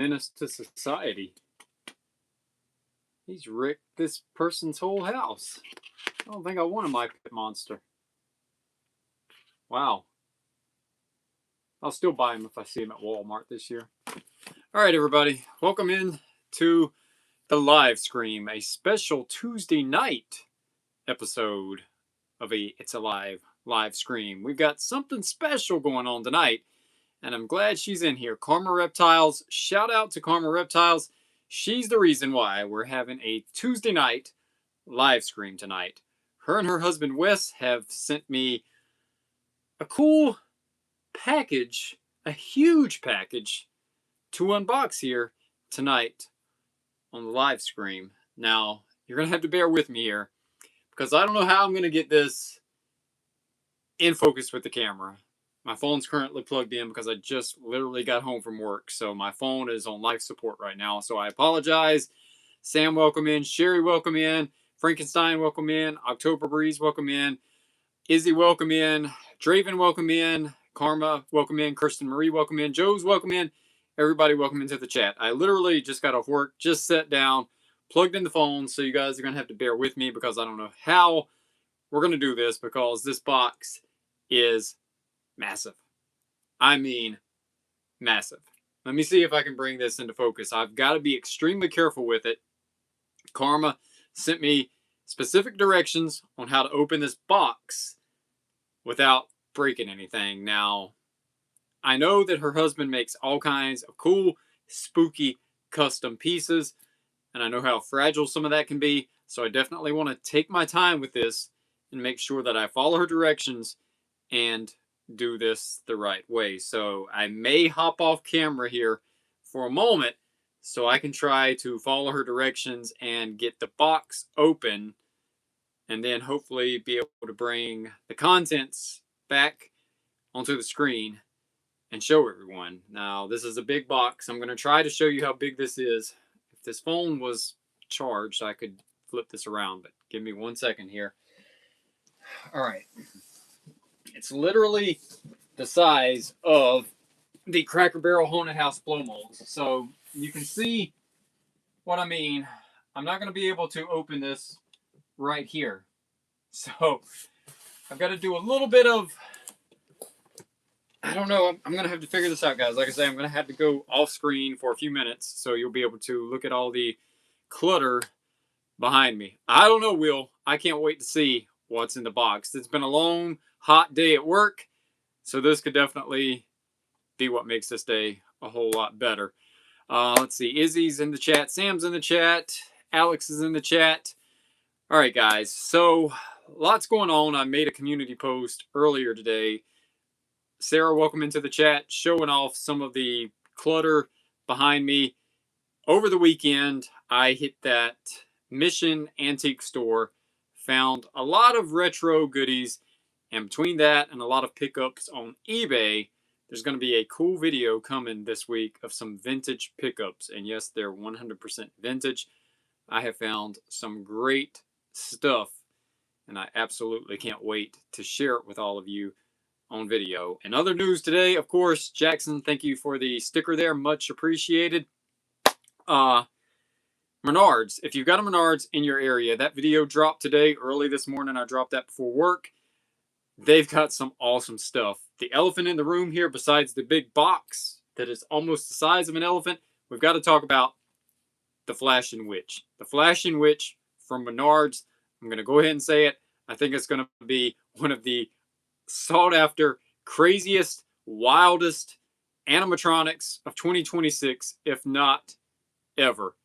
menace to society. He's wrecked this person's whole house. I don't think I want a My Pet Monster. Wow. I'll still buy him if I see him at Walmart this year. All right, everybody. Welcome in to the LiveSCREAM, a special Tuesday night episode of It's Alive LiveSCREAM. We've got something special going on tonight, and I'm glad she's in here. Karma Reptiles. Shout out to Karma Reptiles. She's the reason why we're having a Tuesday night LiveSCREAM tonight. Her and her husband Wes have sent me a cool package, a huge package, to unbox here tonight on the LiveSCREAM. Now, you're going to have to bear with me here, because I don't know how I'm going to get this in focus with the camera. My phone's currently plugged in because I just literally got home from work, so my phone is on life support right now, so I apologize. Sam, welcome in. Sherry, welcome in. Frankenstein, welcome in. October Breeze, welcome in. Izzy, welcome in. Draven, welcome in. Karma, welcome in. Kirsten Marie, welcome in. Joe's, welcome in. Everybody, welcome into the chat. I literally just got off work, just sat down, plugged in the phone, so you guys are going to have to bear with me because I don't know how we're going to do this, because this box is massive. I mean, massive. Let me see if I can bring this into focus. I've got to be extremely careful with it. Karma sent me specific directions on how to open this box without breaking anything. Now, I know that her husband makes all kinds of cool, spooky, custom pieces, and I know how fragile some of that can be, so I definitely want to take my time with this and make sure that I follow her directions and do this the right way. So I may hop off camera here for a moment so I can try to follow her directions and get the box open, and then hopefully be able to bring the contents back onto the screen and show everyone. Now, this is a big box. I'm going to try to show you how big this is. If this phone was charged, I could flip this around, but give me 1 second here. All right. It's literally the size of the Cracker Barrel Haunted House blow molds. So you can see what I mean. I'm not going to be able to open this right here. So I've got to do a little bit of, I don't know, I'm going to have to figure this out, guys. Like I say, I'm going to have to go off screen for a few minutes so you'll be able to look at all the clutter behind me. I don't know, Will. I can't wait to see what's in the box. It's been a long, hot day at work, so this could definitely be what makes this day a whole lot better. Let's see. Izzy's in the chat. Sam's in the chat. Alex is in the chat. All right, guys. So lots going on. I made a community post earlier today. Sarah, welcome into the chat, showing off some of the clutter behind me. Over the weekend, I hit that Mission Antique Store, found a lot of retro goodies, and between that and a lot of pickups on eBay, there's going to be a cool video coming this week of some vintage pickups. And yes, they're 100% vintage. I have found some great stuff, and I absolutely can't wait to share it with all of you on video. And other news today, of course, Jackson, thank you for the sticker there. Much appreciated. Menards. If you've got a Menards in your area, that video dropped today, early this morning. I dropped that before work. They've got some awesome stuff. The elephant in the room here, besides the big box that is almost the size of an elephant, we've got to talk about the Flashing Witch. The Flashing Witch from Menards. I'm going to go ahead and say it. I think it's going to be one of the sought after, craziest, wildest animatronics of 2026, if not ever.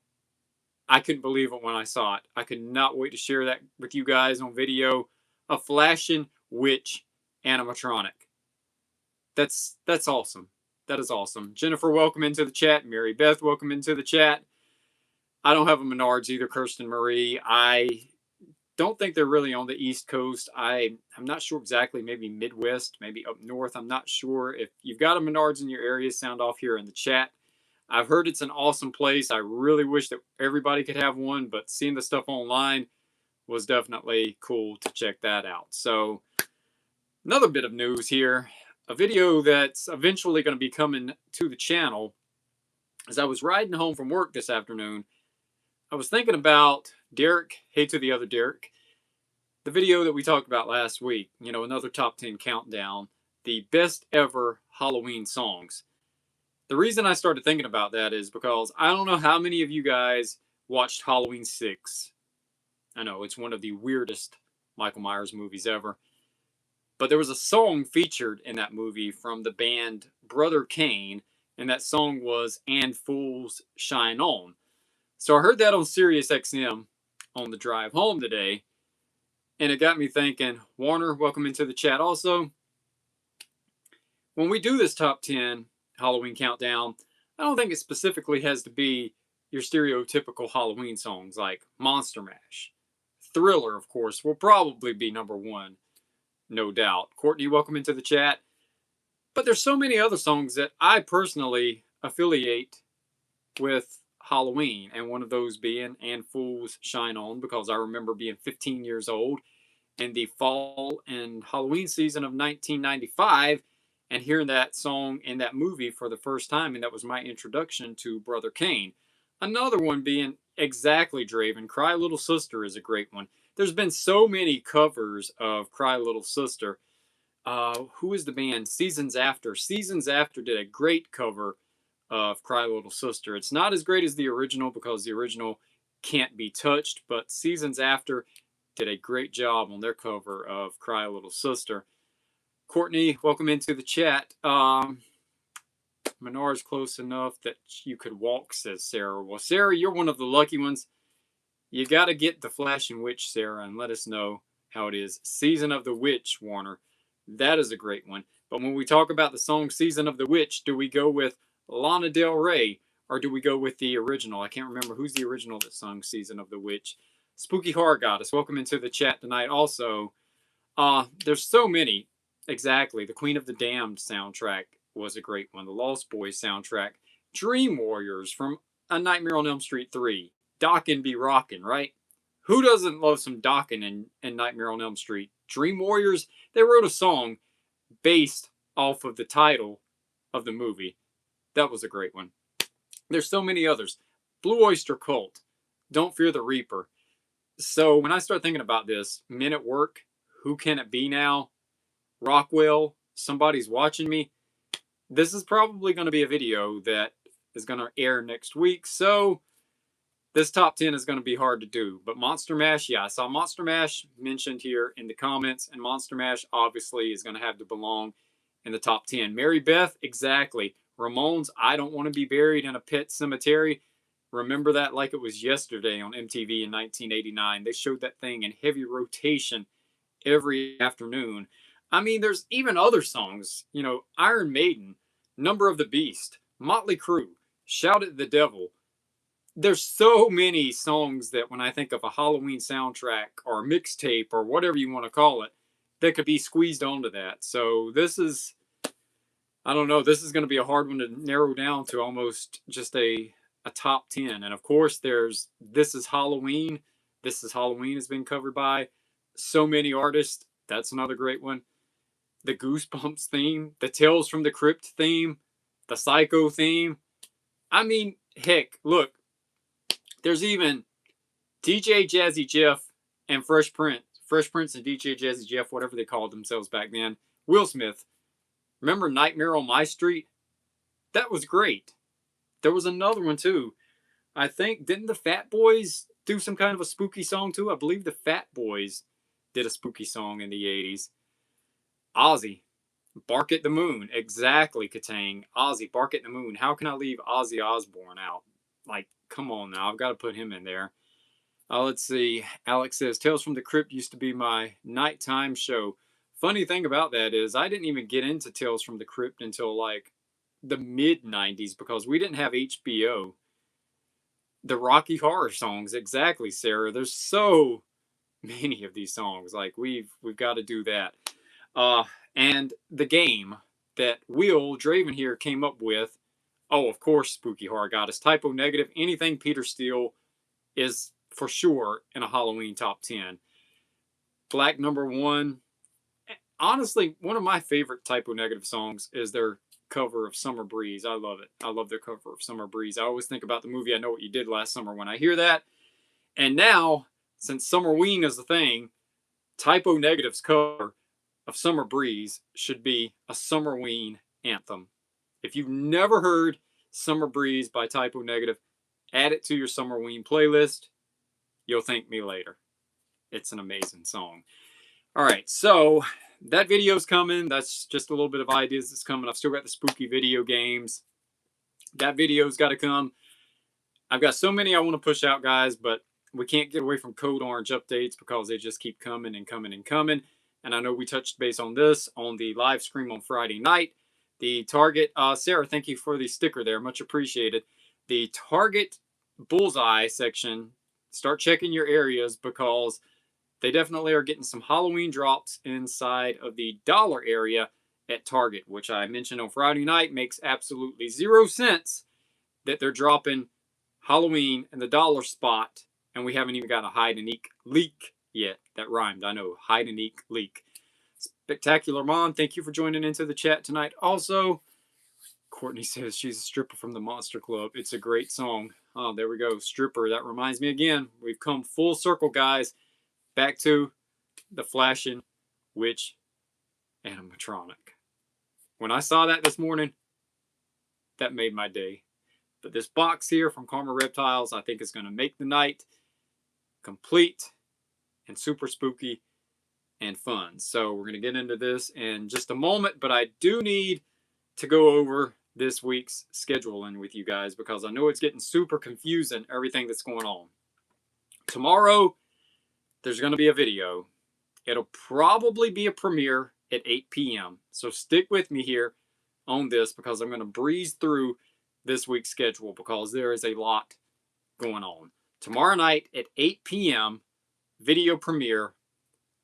I couldn't believe it when I saw it. I could not wait to share that with you guys on video. A Flashing Witch animatronic. That's awesome. That is awesome. Jennifer, welcome into the chat. Mary Beth, welcome into the chat. I don't have a Menards either, Kirsten Marie. I don't think they're really on the East Coast. I'm not sure exactly. Maybe Midwest, maybe up north. I'm not sure. If you've got a Menards in your area, sound off here in the chat. I've heard it's an awesome place. I really wish that everybody could have one, but seeing the stuff online was definitely cool to check that out. So another bit of news here, a video that's eventually going to be coming to the channel As I was riding home from work this afternoon, I was thinking about Derek, hey to the other Derek, the video that we talked about last week, another top 10 countdown, the best ever Halloween songs. The reason I started thinking about that is because I don't know how many of you guys watched Halloween 6. I know it's one of the weirdest Michael Myers movies ever. But there was a song featured in that movie from the band Brother Kane, and that song was And Fools Shine On. So I heard that on Sirius XM on the drive home today, and it got me thinking, Warner, welcome into the chat also. When we do this top 10 Halloween countdown, I don't think it specifically has to be your stereotypical Halloween songs like Monster Mash. Thriller, of course, will probably be number one, no doubt. Courtney, welcome into the chat. But there's so many other songs that I personally affiliate with Halloween, and one of those being And Fools Shine On, because I remember being 15 years old in the fall and Halloween season of 1995 and hearing that song in that movie for the first time, and that was my introduction to Brother Kane. Another one being exactly Draven, Cry Little Sister is a great one. There's been so many covers of Cry Little Sister. Who is the band? Seasons After. Seasons After did a great cover of Cry Little Sister. It's not as great as the original because the original can't be touched, but Seasons After did a great job on their cover of Cry Little Sister. Courtney, welcome into the chat. Menar's close enough that you could walk, says Sarah. Well, Sarah, you're one of the lucky ones. You got to get the Flashing Witch, Sarah, and let us know how it is. Season of the Witch, Warner. That is a great one. But when we talk about the song Season of the Witch, do we go with Lana Del Rey or do we go with the original? I can't remember who's the original that sung Season of the Witch. Spooky Horror Goddess, welcome into the chat tonight also. There's so many. Exactly. The Queen of the Damned soundtrack was a great one. The Lost Boys soundtrack. Dream Warriors from A Nightmare on Elm Street 3. Dockin' Be Rockin', right? Who doesn't love some Dockin' in Nightmare on Elm Street? Dream Warriors, they wrote a song based off of the title of the movie. That was a great one. There's so many others. Blue Oyster Cult. Don't Fear the Reaper. So when I start thinking about this, Men at Work, Who Can It Be Now? Rockwell, Somebody's Watching Me. This is probably going to be a video that is going to air next week. So this top 10 is going to be hard to do. But Monster Mash, yeah, I saw Monster Mash mentioned here in the comments. And Monster Mash obviously is going to have to belong in the top 10. Mary Beth, exactly. Ramones, I Don't Want to Be Buried in a Pet Cemetery. Remember that like it was yesterday on MTV in 1989. They showed that thing in heavy rotation every afternoon. I mean, there's even other songs. Iron Maiden, Number of the Beast, Motley Crue, Shout at the Devil. There's so many songs that when I think of a Halloween soundtrack or mixtape or whatever you want to call it, that could be squeezed onto that. So this is, I don't know, this is going to be a hard one to narrow down to almost just a top 10. And of course, there's This Is Halloween. This Is Halloween has been covered by so many artists. That's another great one. The Goosebumps theme, the Tales from the Crypt theme, the Psycho theme. I mean, heck, look, there's even DJ Jazzy Jeff and Fresh Prince and DJ Jazzy Jeff, whatever they called themselves back then. Will Smith. Remember Nightmare on My Street? That was great. There was another one too. I think, didn't the Fat Boys do some kind of a spooky song too? I believe the Fat Boys did a spooky song in the 80s. Ozzy, Bark at the Moon. Exactly, Katang. Ozzy, Bark at the Moon. How can I leave Ozzy Osbourne out? Like, come on now. I've got to put him in there. Let's see. Alex says, Tales from the Crypt used to be my nighttime show. Funny thing about that is I didn't even get into Tales from the Crypt until like the mid-90s because we didn't have HBO. The Rocky Horror songs. Exactly, Sarah. There's so many of these songs. Like, we've got to do that. And the game that Will Draven here came up with, oh, of course, Spooky Horror Goddess, Typo Negative, anything Peter Steele is for sure in a Halloween top 10. Black Number One. Honestly, one of my favorite Typo Negative songs is their cover of Summer Breeze. I love it. I love their cover of Summer Breeze. I always think about the movie I Know What You Did Last Summer when I hear that. And now, since Summerween is a thing, Typo Negative's cover of Summer Breeze should be a Summerween anthem. If you've never heard Summer Breeze by Typo Negative, add it to your Summerween playlist. You'll thank me later. It's an amazing song. All right, so that video's coming. That's just a little bit of ideas that's coming. I've still got the spooky video games. That video's got to come. I've got so many I want to push out, guys, but we can't get away from Code Orange updates because they just keep coming and coming and coming. And I know we touched base on this on the live stream on Friday night. The Target, Sarah, thank you for the sticker there. Much appreciated. The Target Bullseye section, start checking your areas because they definitely are getting some Halloween drops inside of the dollar area at Target, which I mentioned on Friday night. Makes absolutely 0 sense that they're dropping Halloween in the dollar spot, and we haven't even got a hide and eek leak yet. That rhymed, I know. Hide and eek leak. Spectacular Mom, thank you for joining into the chat tonight. Also, Courtney says she's a stripper from the Monster Club. It's a great song. Oh, there we go. Stripper. That reminds me again. We've come full circle, guys. Back to the flashing witch animatronic. When I saw that this morning, that made my day. But this box here from Karma Reptiles, I think is going to make the night complete and super spooky and fun. So we're going to get into this in just a moment, but I do need to go over this week's scheduling with you guys because I know it's getting super confusing, everything that's going on. Tomorrow, there's going to be a video. It'll probably be a premiere at 8 p.m. So stick with me here on this because I'm going to breeze through this week's schedule because there is a lot going on. Tomorrow night at 8 p.m., video premiere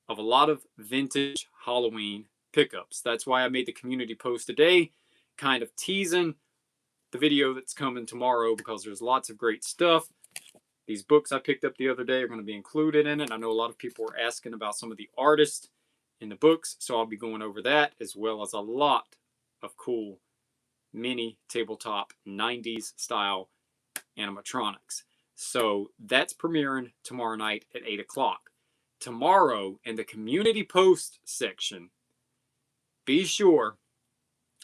of a lot of vintage Halloween pickups. That's why I made the community post today, kind of teasing the video that's coming tomorrow because there's lots of great stuff. These books I picked up the other day are going to be included in it. I know a lot of people are asking about some of the artists in the books, so I'll be going over that as well as a lot of cool mini tabletop 90s style animatronics. So that's premiering tomorrow night at 8 o'clock. Tomorrow in the community post section, be sure,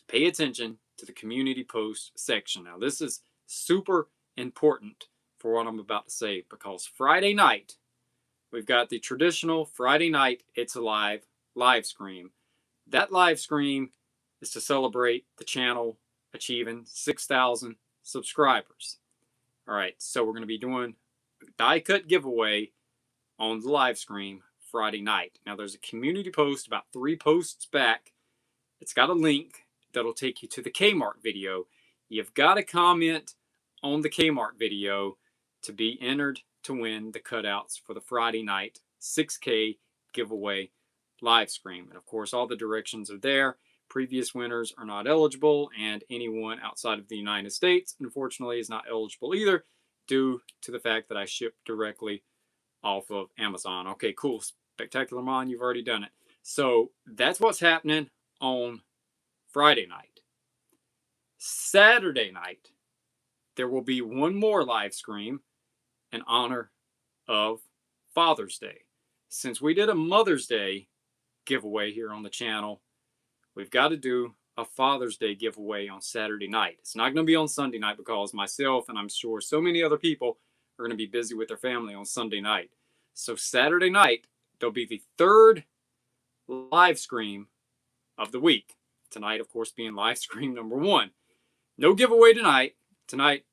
pay attention to the community post section. Now this is super important for what I'm about to say because Friday night, we've got the traditional Friday night It's Alive live stream. That live stream is to celebrate the channel achieving 6,000 subscribers. All right, so we're going to be doing a die cut giveaway on the live stream Friday night. Now there's a community post about 3 posts back. It's got a link that'll take you to the Kmart video. You've got to comment on the Kmart video to be entered to win the cutouts for the Friday night 6K giveaway live stream. And of course, all the directions are there. Previous winners are not eligible, and anyone outside of the United States, unfortunately, is not eligible either due to the fact that I ship directly off of Amazon. Okay, cool. Spectacular Mon, you've already done it. So that's what's happening on Friday night. Saturday night, there will be one more live stream in honor of Father's Day. Since we did a Mother's Day giveaway here on the channel, we've got to do a Father's Day giveaway on Saturday night. It's not going to be on Sunday night because myself and I'm sure so many other people are going to be busy with their family on Sunday night. So Saturday night, there'll be the 3rd live stream of the week. Tonight, of course, being live stream number 1. No giveaway tonight. Tonight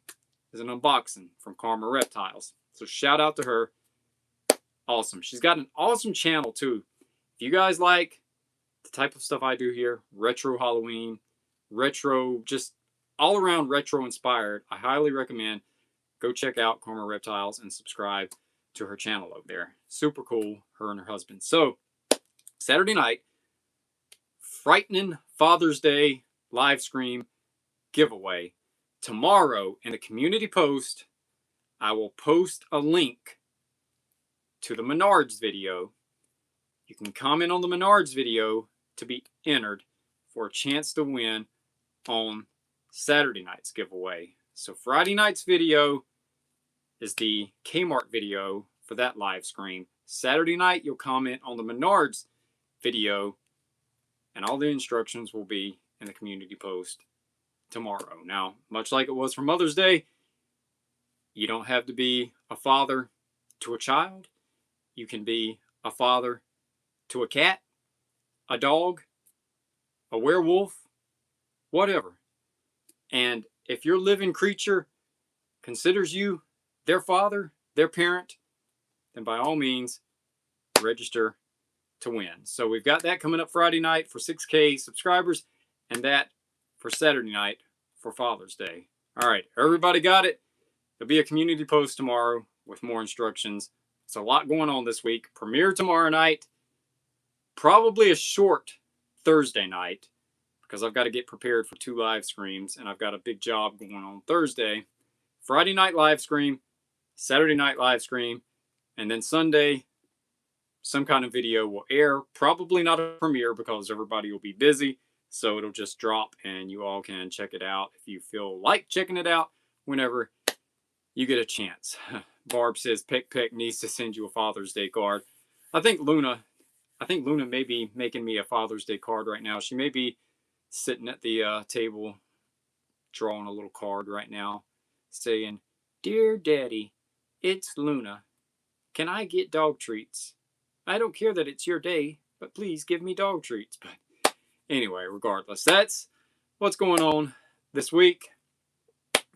is an unboxing from Karma Reptiles. So shout out to her. Awesome. She's got an awesome channel too. If you guys like the type of stuff I do here, retro Halloween, retro, just all around retro inspired, I highly recommend go check out Karma Reptiles and subscribe to her channel over there. Super cool, her and her husband. So Saturday night, frightening Father's Day live stream giveaway. Tomorrow in the community post, I will post a link to the Menards video. You can comment on the Menards video to be entered for a chance to win on Saturday night's giveaway. So Friday night's video is the Kmart video for that live stream. Saturday night, you'll comment on the Menards video, and all the instructions will be in the community post tomorrow. Now, much like it was for Mother's Day, you don't have to be a father to a child. You can be a father to a cat, a dog, a werewolf, whatever. And if your living creature considers you their father, their parent, then by all means, register to win. So we've got that coming up Friday night for 6K subscribers, and that for Saturday night for Father's Day. All right, everybody got it? There'll be a community post tomorrow with more instructions. It's a lot going on this week. Premiere tomorrow night. Probably a short Thursday night because I've got to get prepared for 2 live streams, and I've got a big job going on Thursday. Friday night live stream, Saturday night live stream, and then Sunday, some kind of video will air. Probably not a premiere because everybody will be busy, so it'll just drop and you all can check it out if you feel like checking it out whenever you get a chance. Barb says Peck Peck needs to send you a Father's Day card. I think Luna may be making me a Father's Day card right now. She may be sitting at the table drawing a little card right now saying, "Dear Daddy, it's Luna. Can I get dog treats? I don't care that it's your day, but please give me dog treats." But anyway, regardless, that's what's going on this week.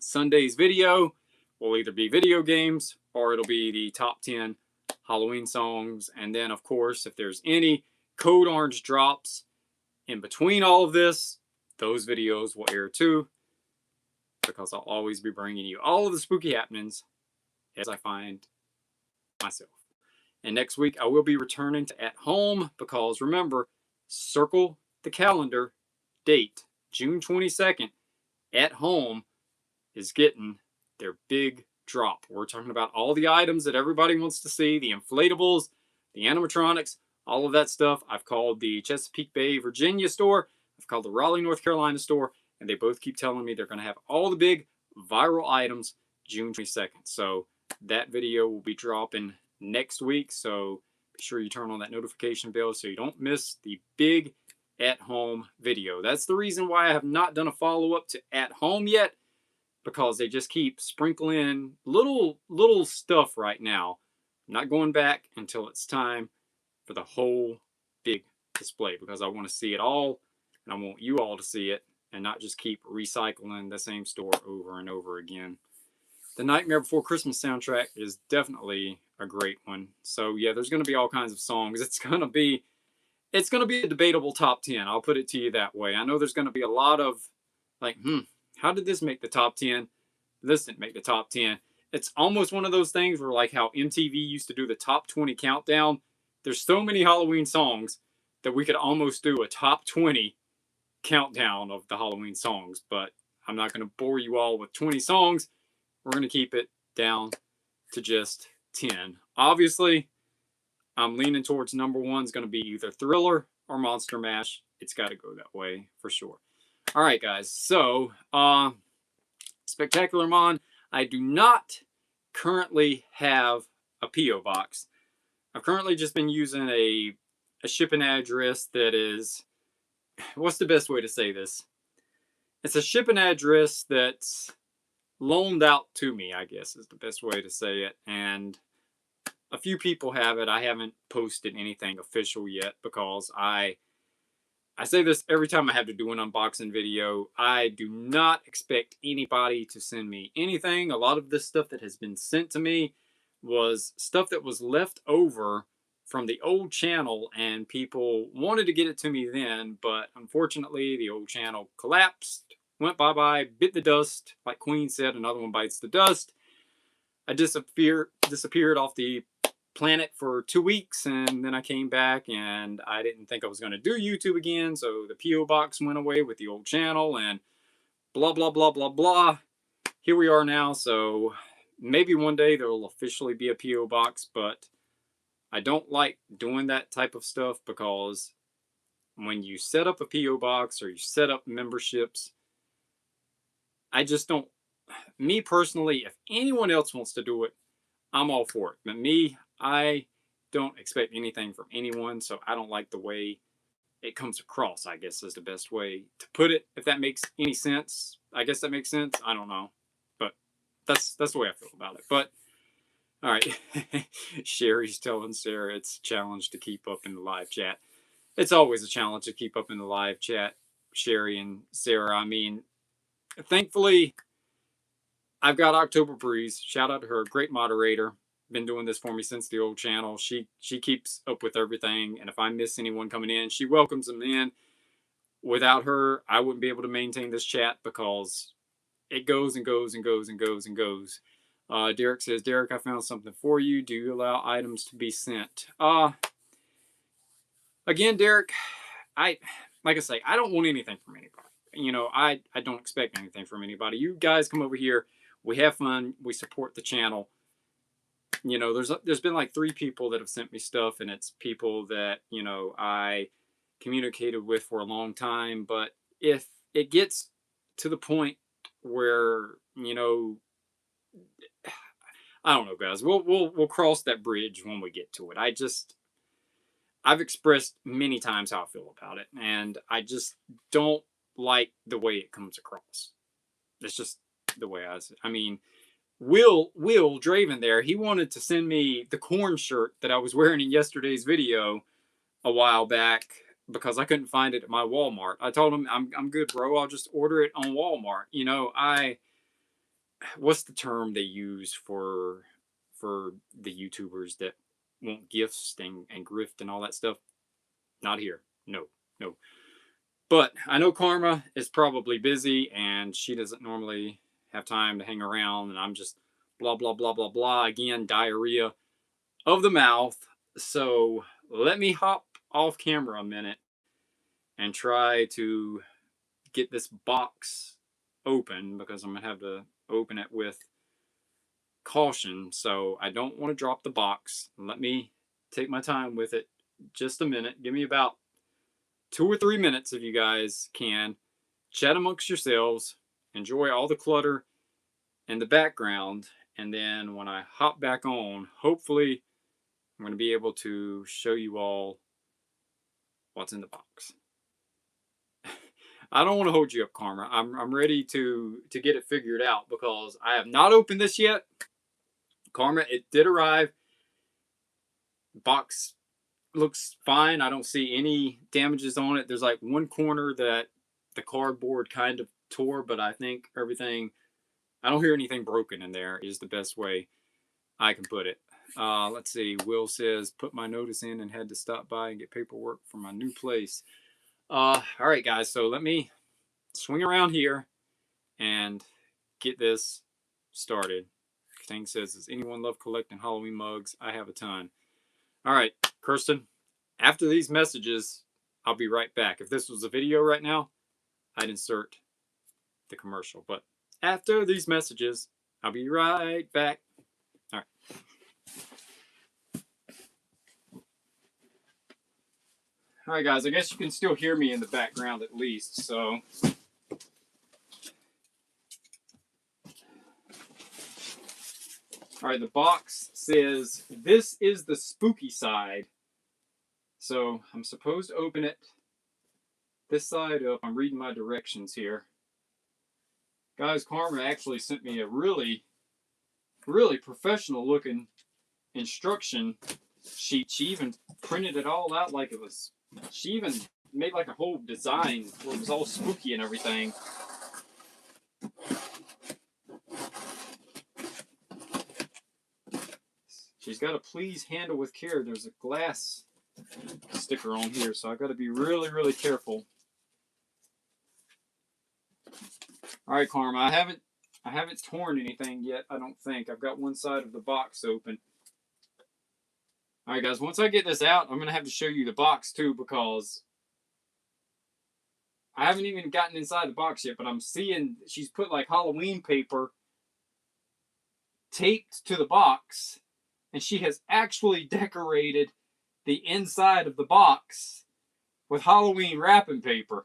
Sunday's video will either be video games or it'll be the top 10 Halloween songs. And then, of course, if there's any Code Orange drops in between all of this, those videos will air too, because I'll always be bringing you all of the spooky happenings as I find myself. And next week, I will be returning to At Home because, remember, circle the calendar date, June 22nd, At Home is getting their big drop. We're talking about all the items that everybody wants to see, the inflatables, the animatronics, all of that stuff. I've called the Chesapeake Bay, Virginia store. I've called the Raleigh, North Carolina store, and they both keep telling me they're going to have all the big viral items June 22nd. So that video will be dropping next week. So be sure you turn on that notification bell so you don't miss the big At Home video. That's the reason why I have not done a follow-up to At Home yet, because they just keep sprinkling little stuff right now. I'm not going back until it's time for the whole big display, because I want to see it all, and I want you all to see it, and not just keep recycling the same store over and over again. The Nightmare Before Christmas soundtrack is definitely a great one. So yeah, there's going to be all kinds of songs. It's going to be a debatable top 10. I'll put it to you that way. I know there's going to be a lot of like, how did this make the top 10? This didn't make the top 10. It's almost one of those things where, like how MTV used to do the top 20 countdown. There's so many Halloween songs that we could almost do a top 20 countdown of the Halloween songs. But I'm not going to bore you all with 20 songs. We're going to keep it down to just 10. Obviously, I'm leaning towards number 1 is going to be either Thriller or Monster Mash. It's got to go that way for sure. All right, guys. So, Spectacular Mon, I do not currently have a P.O. box. I've currently just been using a shipping address that is, what's the best way to say this? It's a shipping address that's loaned out to me, I guess is the best way to say it. And a few people have it. I haven't posted anything official yet because I say this every time I have to do an unboxing video. I do not expect anybody to send me anything. A lot of this stuff that has been sent to me was stuff that was left over from the old channel, and people wanted to get it to me then, but unfortunately the old channel collapsed, went bye-bye, bit the dust. Like Queen said, another one bites the dust. I disappeared off the planet for 2 weeks, and then I came back, and I didn't think I was going to do YouTube again, so the P.O. box went away with the old channel, and blah, blah, blah, blah, blah. Here we are now, so maybe one day there will officially be a P.O. box, but I don't like doing that type of stuff, because when you set up a P.O. box or you set up memberships, I just don't, me personally, if anyone else wants to do it, I'm all for it. But me, I don't expect anything from anyone, so I don't like the way it comes across, I guess is the best way to put it. If that makes any sense. I guess that makes sense. I don't know. But that's the way I feel about it. But all right. Sherry's telling Sarah it's a challenge to keep up in the live chat. It's always a challenge to keep up in the live chat, Sherry and Sarah. I mean, thankfully, I've got October Breeze. Shout out to her, great moderator. Been doing this for me since the old channel. She keeps up with everything, and if I miss anyone coming in, she welcomes them in. Without her, I wouldn't be able to maintain this chat because it goes and goes and goes and goes and goes. Derek says, Derek, I found something for you. Do you allow items to be sent? Again, Derek, like I say, I don't want anything from anybody. You know, I don't expect anything from anybody. You guys come over here, we have fun, we support the channel. You know, there's been like 3 people that have sent me stuff, and it's people that, you know, I communicated with for a long time. But if it gets to the point where, you know, I don't know, guys, we'll cross that bridge when we get to it. I've expressed many times how I feel about it, and I just don't like the way it comes across. It's just the way I mean, Will Draven there, he wanted to send me the corn shirt that I was wearing in yesterday's video a while back because I couldn't find it at my Walmart. I told him, I'm good, bro. I'll just order it on Walmart. You know, what's the term they use for the YouTubers that want gifts and grift and all that stuff? Not here. No. But I know Karma is probably busy and she doesn't normally have time to hang around, and I'm just blah, blah, blah, blah, blah. Again, diarrhea of the mouth. So let me hop off camera a minute and try to get this box open, because I'm going to have to open it with caution. So I don't want to drop the box. Let me take my time with it just a minute. Give me about 2 or 3 minutes if you guys can. Chat amongst yourselves. Enjoy all the clutter in the background. And then when I hop back on, hopefully I'm going to be able to show you all what's in the box. I don't want to hold you up, Karma. I'm ready to get it figured out because I have not opened this yet. Karma, it did arrive. Box looks fine. I don't see any damages on it. There's like one corner that the cardboard kind of tore, but I think everything, I don't hear anything broken in there is the best way I can put it. Let's see. Will says, put my notice in and had to stop by and get paperwork for my new place. All right, guys. So let me swing around here and get this started. Tang says, does anyone love collecting Halloween mugs? I have a ton. All right, Kirsten, after these messages, I'll be right back. If this was a video right now, I'd insert the commercial. But after these messages, I'll be right back. All right. All right, guys, I guess you can still hear me in the background at least, so. All right, the box says, this is the spooky side. So I'm supposed to open it this side up. I'm reading my directions here. Guys, Karma actually sent me a really, really professional looking instruction sheet. She even printed it all out like it was, she even made like a whole design where it was all spooky and everything. She's got to please handle with care. There's a glass sticker on here, so I've got to be really, really careful. All right, Karma, I haven't torn anything yet, I don't think. I've got one side of the box open. All right, guys, once I get this out, I'm going to have to show you the box too, because I haven't even gotten inside the box yet, but I'm seeing she's put like Halloween paper taped to the box, and she has actually decorated the inside of the box with Halloween wrapping paper.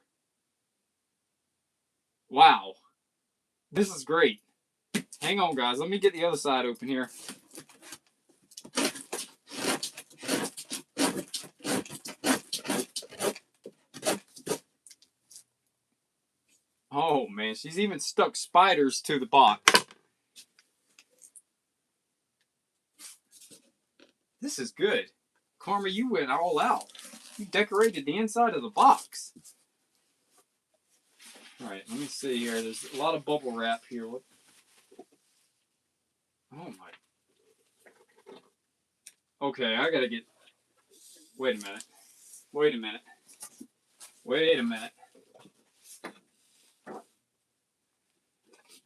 Wow. This is great. Hang on, guys. Let me get the other side open here. Oh, man. She's even stuck spiders to the box. This is good. Karma, you went all out. You decorated the inside of the box. All right, let me see here. There's a lot of bubble wrap here. What? Oh, my. Okay, I got to get... Wait a minute. Wait a minute. Wait a minute.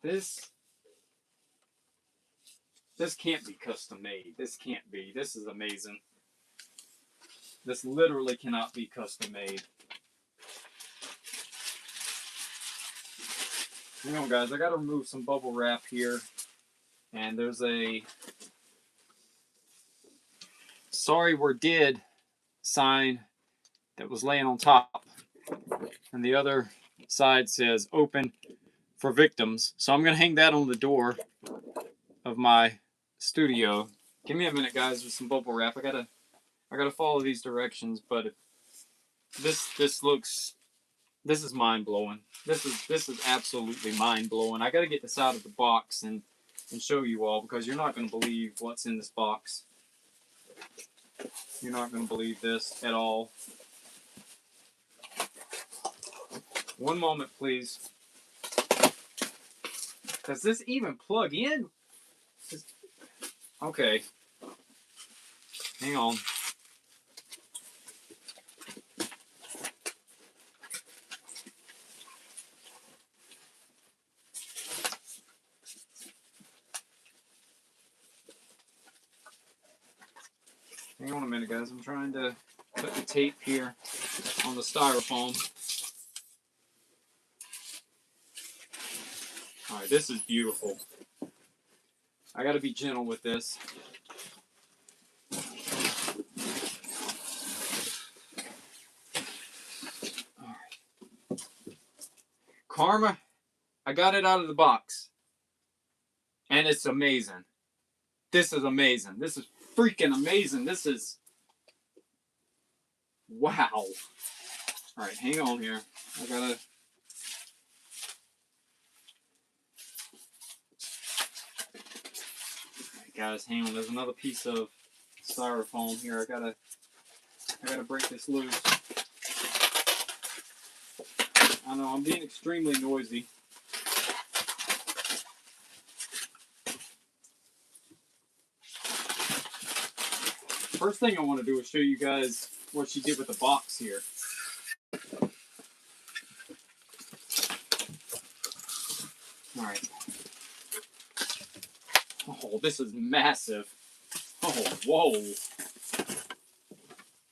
This can't be custom made. This can't be. This is amazing. This literally cannot be custom made. Hang on, guys. I got to remove some bubble wrap here. And there's a sorry we're dead sign that was laying on top. And the other side says open for victims. So I'm going to hang that on the door of my studio. Give me a minute, guys, with some bubble wrap. I gotta follow these directions, but this is mind blowing. This is absolutely mind blowing. I gotta get this out of the box and show you all, because you're not gonna believe what's in this box. You're not gonna believe this at all. One moment, please. Does this even plug in? Okay. Hang on. Hang on a minute, guys. I'm trying to put the tape here on the styrofoam. All right, this is beautiful. I got to be gentle with this. All right. Karma, I got it out of the box. And it's amazing. This is amazing. This is freaking amazing. This is... Wow. All right, hang on here. I gotta... Guys, hang on. There's another piece of styrofoam here. I gotta break this loose. I know I'm being extremely noisy. First thing I want to do is show you guys what she did with the box here. All right. Oh, this is massive. Oh, whoa.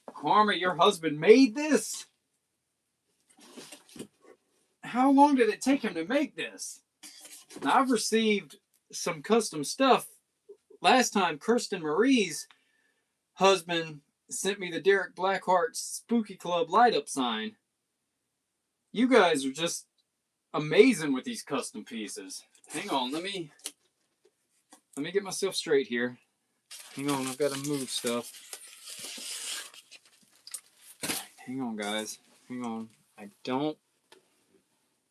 Karma, your husband made this? How long did it take him to make this? Now, I've received some custom stuff. Last time, Kirsten Marie's husband sent me the Derek Blackheart's Spooky Club light-up sign. You guys are just amazing with these custom pieces. Hang on, let me get myself straight here. Hang on, I've got to move stuff. Hang on, guys. Hang on. I don't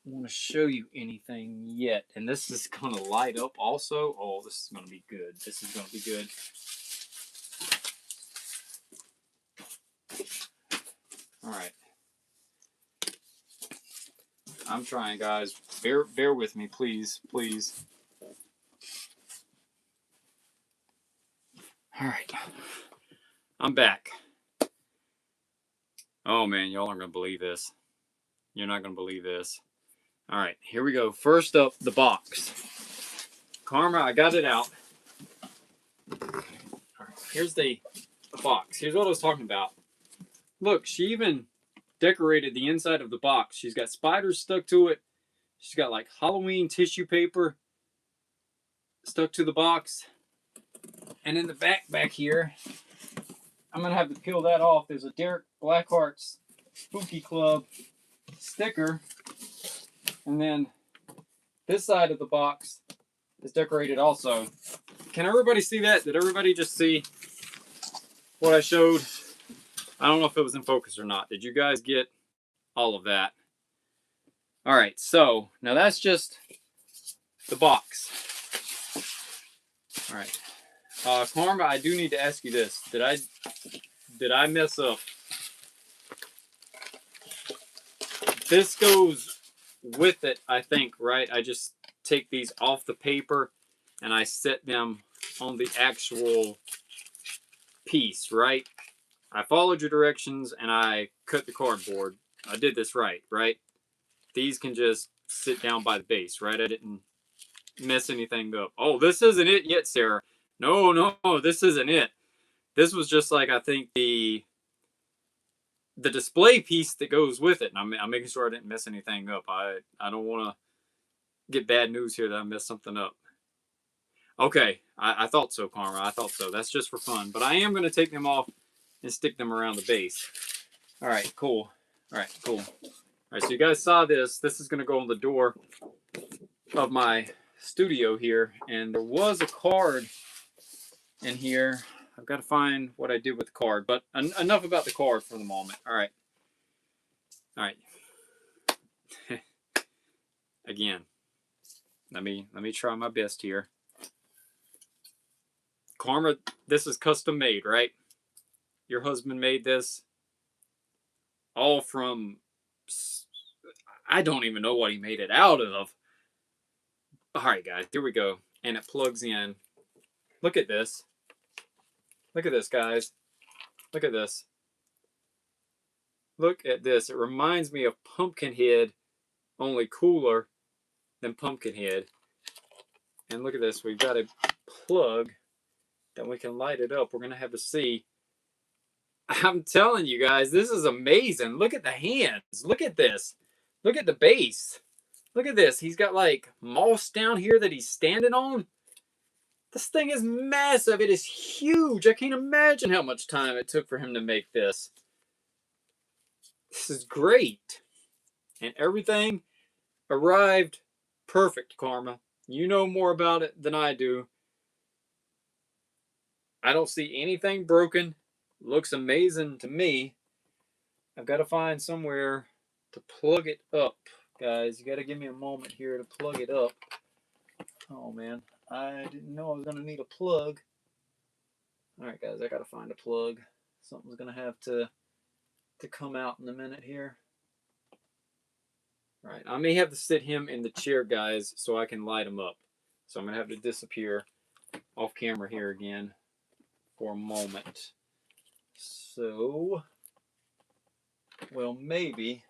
want to show you anything yet. And this is going to light up also. Oh, this is going to be good. This is going to be good. All right. I'm trying, guys. Bear with me, please. Please. All right. I'm back. Oh, man. Y'all aren't going to believe this. You're not going to believe this. All right. Here we go. First up, the box. Karma, I got it out. All right. Here's the box. Here's what I was talking about. Look, she even decorated the inside of the box. She's got spiders stuck to it. She's got like Halloween tissue paper stuck to the box. And in the back here, I'm going to have to peel that off. There's a Derek Blackheart's Spooky Club sticker. And then This side of the box is decorated also. Can everybody see that? Did everybody just see what I showed? I don't know if it was in focus or not. Did you guys get all of that? All right, so now that's just the box. All right, Karma, I do need to ask you this. Did I mess up? This goes with it, I think, right? I just take these off the paper and I set them on the actual piece, right? I followed your directions and I cut the cardboard. I did this right? These can just sit down by the base, right? I didn't mess anything up. Oh, this isn't it yet, Sarah. No, this isn't it. This was just like, I think, the display piece that goes with it. And I'm making sure I didn't mess anything up. I don't want to get bad news here that I messed something up. Okay, I thought so, Karma. I thought so. That's just for fun. But I am going to take them off and stick them around the base. All right, cool. All right, cool. All right, so you guys saw this. This is going to go on the door of my studio here. And there was a card in here. I've got to find what I did with the card. But enough about the card for the moment. All right. All right. Again, let me try my best here. Karma, this is custom made, right? Your husband made this all from, I don't even know what he made it out of. All right, guys, here we go. And it plugs in. Look at this. Look at this, guys. Look at this. Look at this. It reminds me of Pumpkinhead, only cooler than Pumpkinhead. And look at this. We've got a plug that we can light it up. We're going to have to see. I'm telling you guys, this is amazing. Look at the hands. Look at this. Look at the base. Look at this. He's got like moss down here that he's standing on. This thing is massive. It is huge. I can't imagine how much time it took for him to make this. This is great. And everything arrived perfect, Karma. You know more about it than I do. I don't see anything broken. Looks amazing to me. I've got to find somewhere to plug it up. Guys, you got to give me a moment here to plug it up. Oh, man. I didn't know I was going to need a plug. All right, guys, I got to find a plug. Something's going to have to come out in a minute here. All right, I may have to sit him in the chair, guys, so I can light him up. So I'm going to have to disappear off camera here again for a moment. So, well, maybe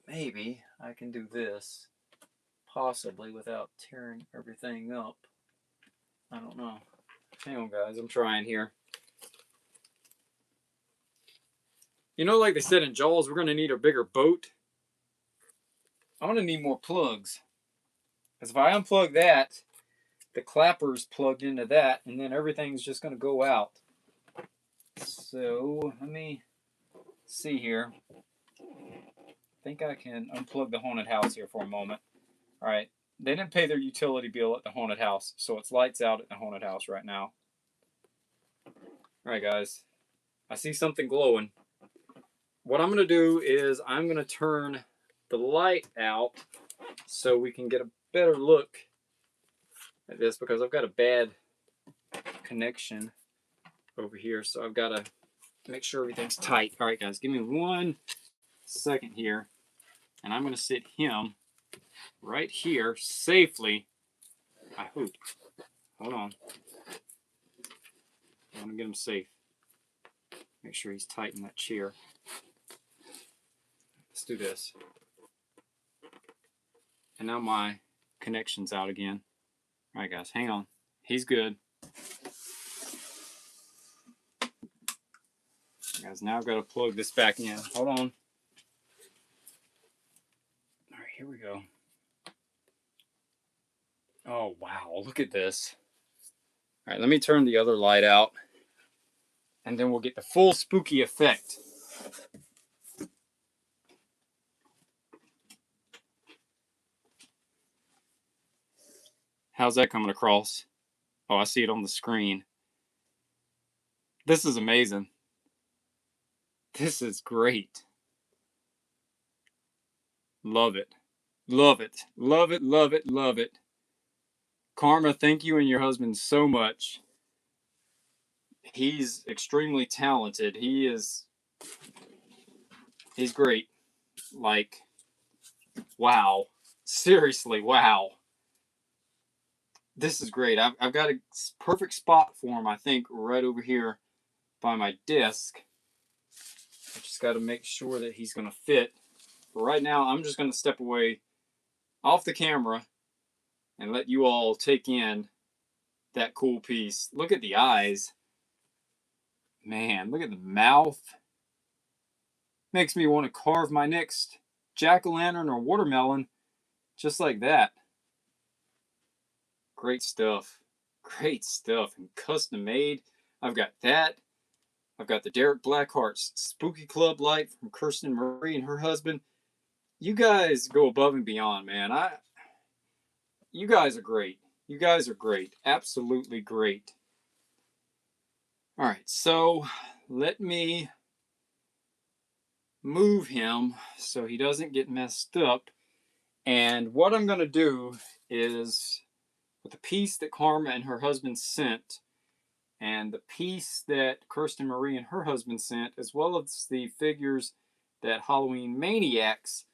I can do this, possibly without tearing everything up. I don't know. Hang on, guys, I'm trying here. You know, like they said in Jaws, we're going to need a bigger boat. I'm going to need more plugs. Because if I unplug that, the clapper's plugged into that, and then everything's just going to go out. So, let me see here. I think I can unplug the haunted house here for a moment. All right. They didn't pay their utility bill at the haunted house, so it's lights out at the haunted house right now. All right, guys. I see something glowing. What I'm going to do is I'm going to turn the light out so we can get a better look at this, because I've got a bad connection over here, so I've got to make sure everything's tight. All right, guys, give me 1 second here, and I'm going to sit him right here safely. I hope. Hold on. I want to get him safe. Make sure he's tight in that chair. Let's do this. And now my connection's out again. All right, guys, hang on. He's good. Guys, now I've got to plug this back in. Hold on. All right, here we go. Oh, wow, look at this. All right, let me turn the other light out, and then we'll get the full spooky effect. How's that coming across? Oh, I see it on the screen. This is amazing. This is great. Love it. Love it. Love it, love it, love it. Karma, thank you and your husband so much. He's extremely talented. He's great. Like, wow. Seriously, wow. This is great. I've got a perfect spot for him, I think, right over here by my desk. I just got to make sure that he's going to fit. But right now, I'm just going to step away off the camera and let you all take in that cool piece. Look at the eyes. Man, look at the mouth. Makes me want to carve my next jack-o'-lantern or watermelon just like that. Great stuff. Great stuff. And custom made. I've got that. I've got the Derek Blackheart's Spooky Club light from Kirsten Marie and her husband. You guys go above and beyond, man. You guys are great. You guys are great. Absolutely great. All right, so let me move him so he doesn't get messed up. And what I'm going to do is, with the piece that Karma and her husband sent, and the piece that Kirsten Marie and her husband sent, as well as the figures that Halloween Maniacs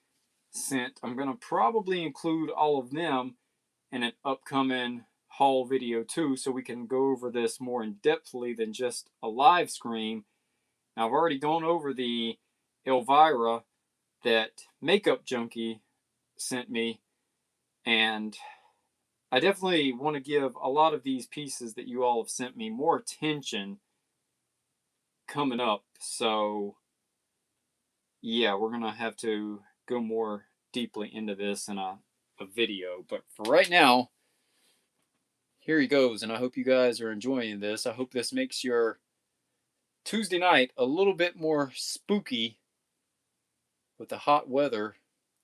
sent, I'm going to probably include all of them in an upcoming haul video too, so we can go over this more in depthly than just a live scream. Now, I've already gone over the Elvira that Makeup Junkie sent me, and I definitely want to give a lot of these pieces that you all have sent me more attention coming up. So yeah, we're gonna have to go more deeply into this in a video, but for right now, here he goes, and I hope you guys are enjoying this. I hope this makes your Tuesday night a little bit more spooky with the hot weather,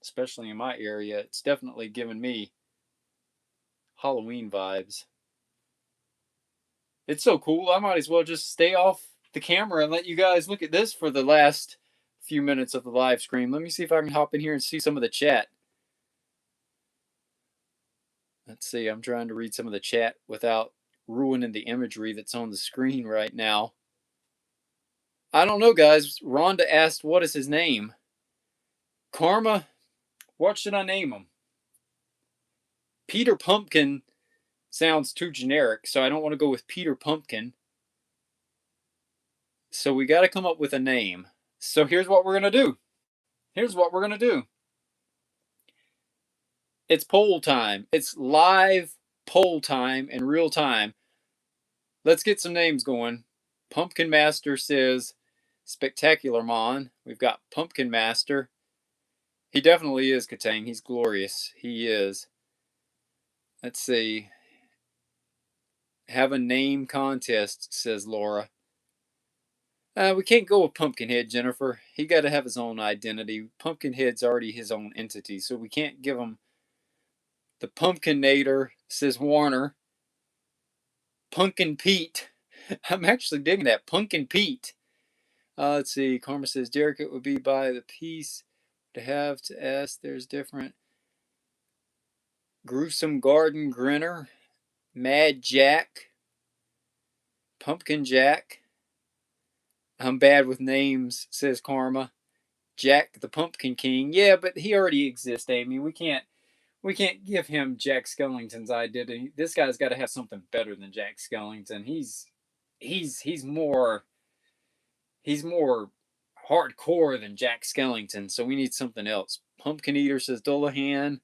especially in my area. It's definitely giving me Halloween vibes. It's so cool. I might as well just stay off the camera and let you guys look at this for the last few minutes of the live stream. Let me see if I can hop in here and see some of the chat. Let's see. I'm trying to read some of the chat without ruining the imagery that's on the screen right now. I don't know, guys. Rhonda asked, what is his name? Karma, what should I name him? Peter Pumpkin sounds too generic, so I don't want to go with Peter Pumpkin. So we got to come up with a name. So here's what we're going to do. Here's what we're going to do. It's poll time. It's live poll time in real time. Let's get some names going. Pumpkin Master says Spectacular Mon. We've got Pumpkin Master. He definitely is, Katang. He's glorious. He is. Let's see. Have a name contest, says Laura. We can't go with Pumpkinhead, Jennifer. He got to have his own identity. Pumpkinhead's already his own entity, so we can't give him the Pumpkinator, says Warner. Punkin Pete. I'm actually digging that. Punkin Pete. Let's see. Karma says, Derek, it would be by the piece to have to ask. There's different. Gruesome Garden Grinner. Mad Jack. Pumpkin Jack. I'm bad with names, says Karma. Jack the Pumpkin King. Yeah, but he already exists, Amy. We can't give him Jack Skellington's identity. This guy's got to have something better than Jack Skellington. He's more hardcore than Jack Skellington, so we need something else. Pumpkin Eater, says Dullahan.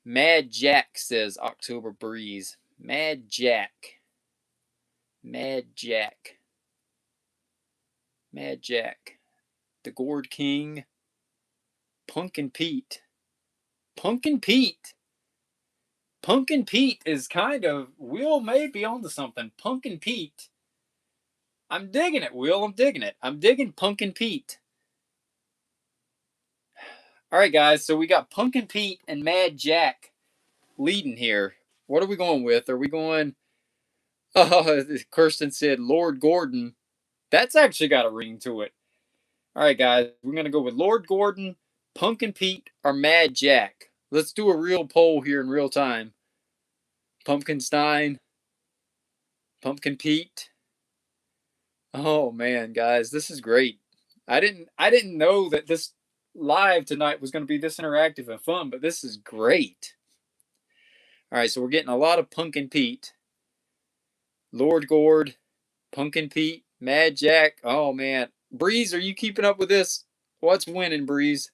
Mad Jack, says October Breeze. Mad Jack. Mad Jack. Mad Jack. The Gourd King. Punkin Pete. Punkin Pete. Punkin Pete is kind of, Will may be onto something. Punkin Pete. I'm digging it, Will. I'm digging it. I'm digging Punkin Pete. All right, guys. So we got Punkin Pete and Mad Jack leading here. What are we going with? Are we going... Kirsten said Lord Gordon. That's actually got a ring to it. All right, guys. We're going to go with Lord Gordon, Pumpkin Pete, or Mad Jack. Let's do a real poll here in real time. Pumpkinstein, Pumpkin Pete. Oh man, guys, this is great. I didn't know that this live tonight was going to be this interactive and fun, but this is great. All right, so we're getting a lot of Pumpkin Pete, Lord Gord, Pumpkin Pete, Mad Jack. Oh man, Breeze, are you keeping up with this? What's winning, Breeze?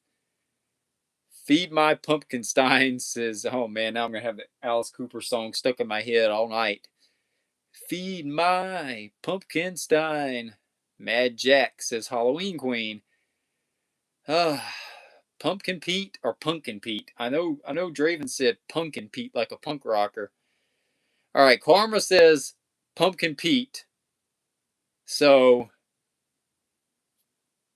Feed My Pumpkinstein says, oh man, now I'm gonna have the Alice Cooper song stuck in my head all night. Feed my Pumpkinstein. Mad Jack says Halloween Queen. Pumpkin Pete or Pumpkin Pete? I know Draven said Pumpkin Pete like a punk rocker. All right, Karma says Pumpkin Pete. So,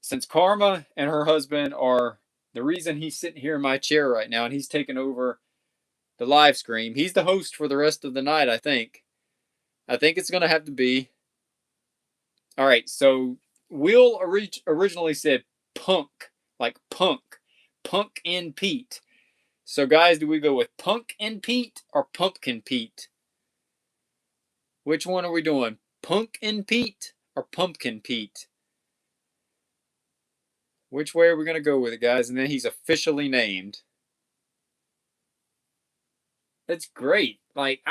since Karma and her husband are the reason he's sitting here in my chair right now and he's taking over the live stream, he's the host for the rest of the night, I think. I think it's going to have to be. All right, so Will originally said punk, like punk and Pete. So, guys, do we go with Punk and Pete or Pumpkin Pete? Which one are we doing? Punk and Pete or Pumpkin Pete? Which way are we going to go with it, guys? And then he's officially named. That's great. Like,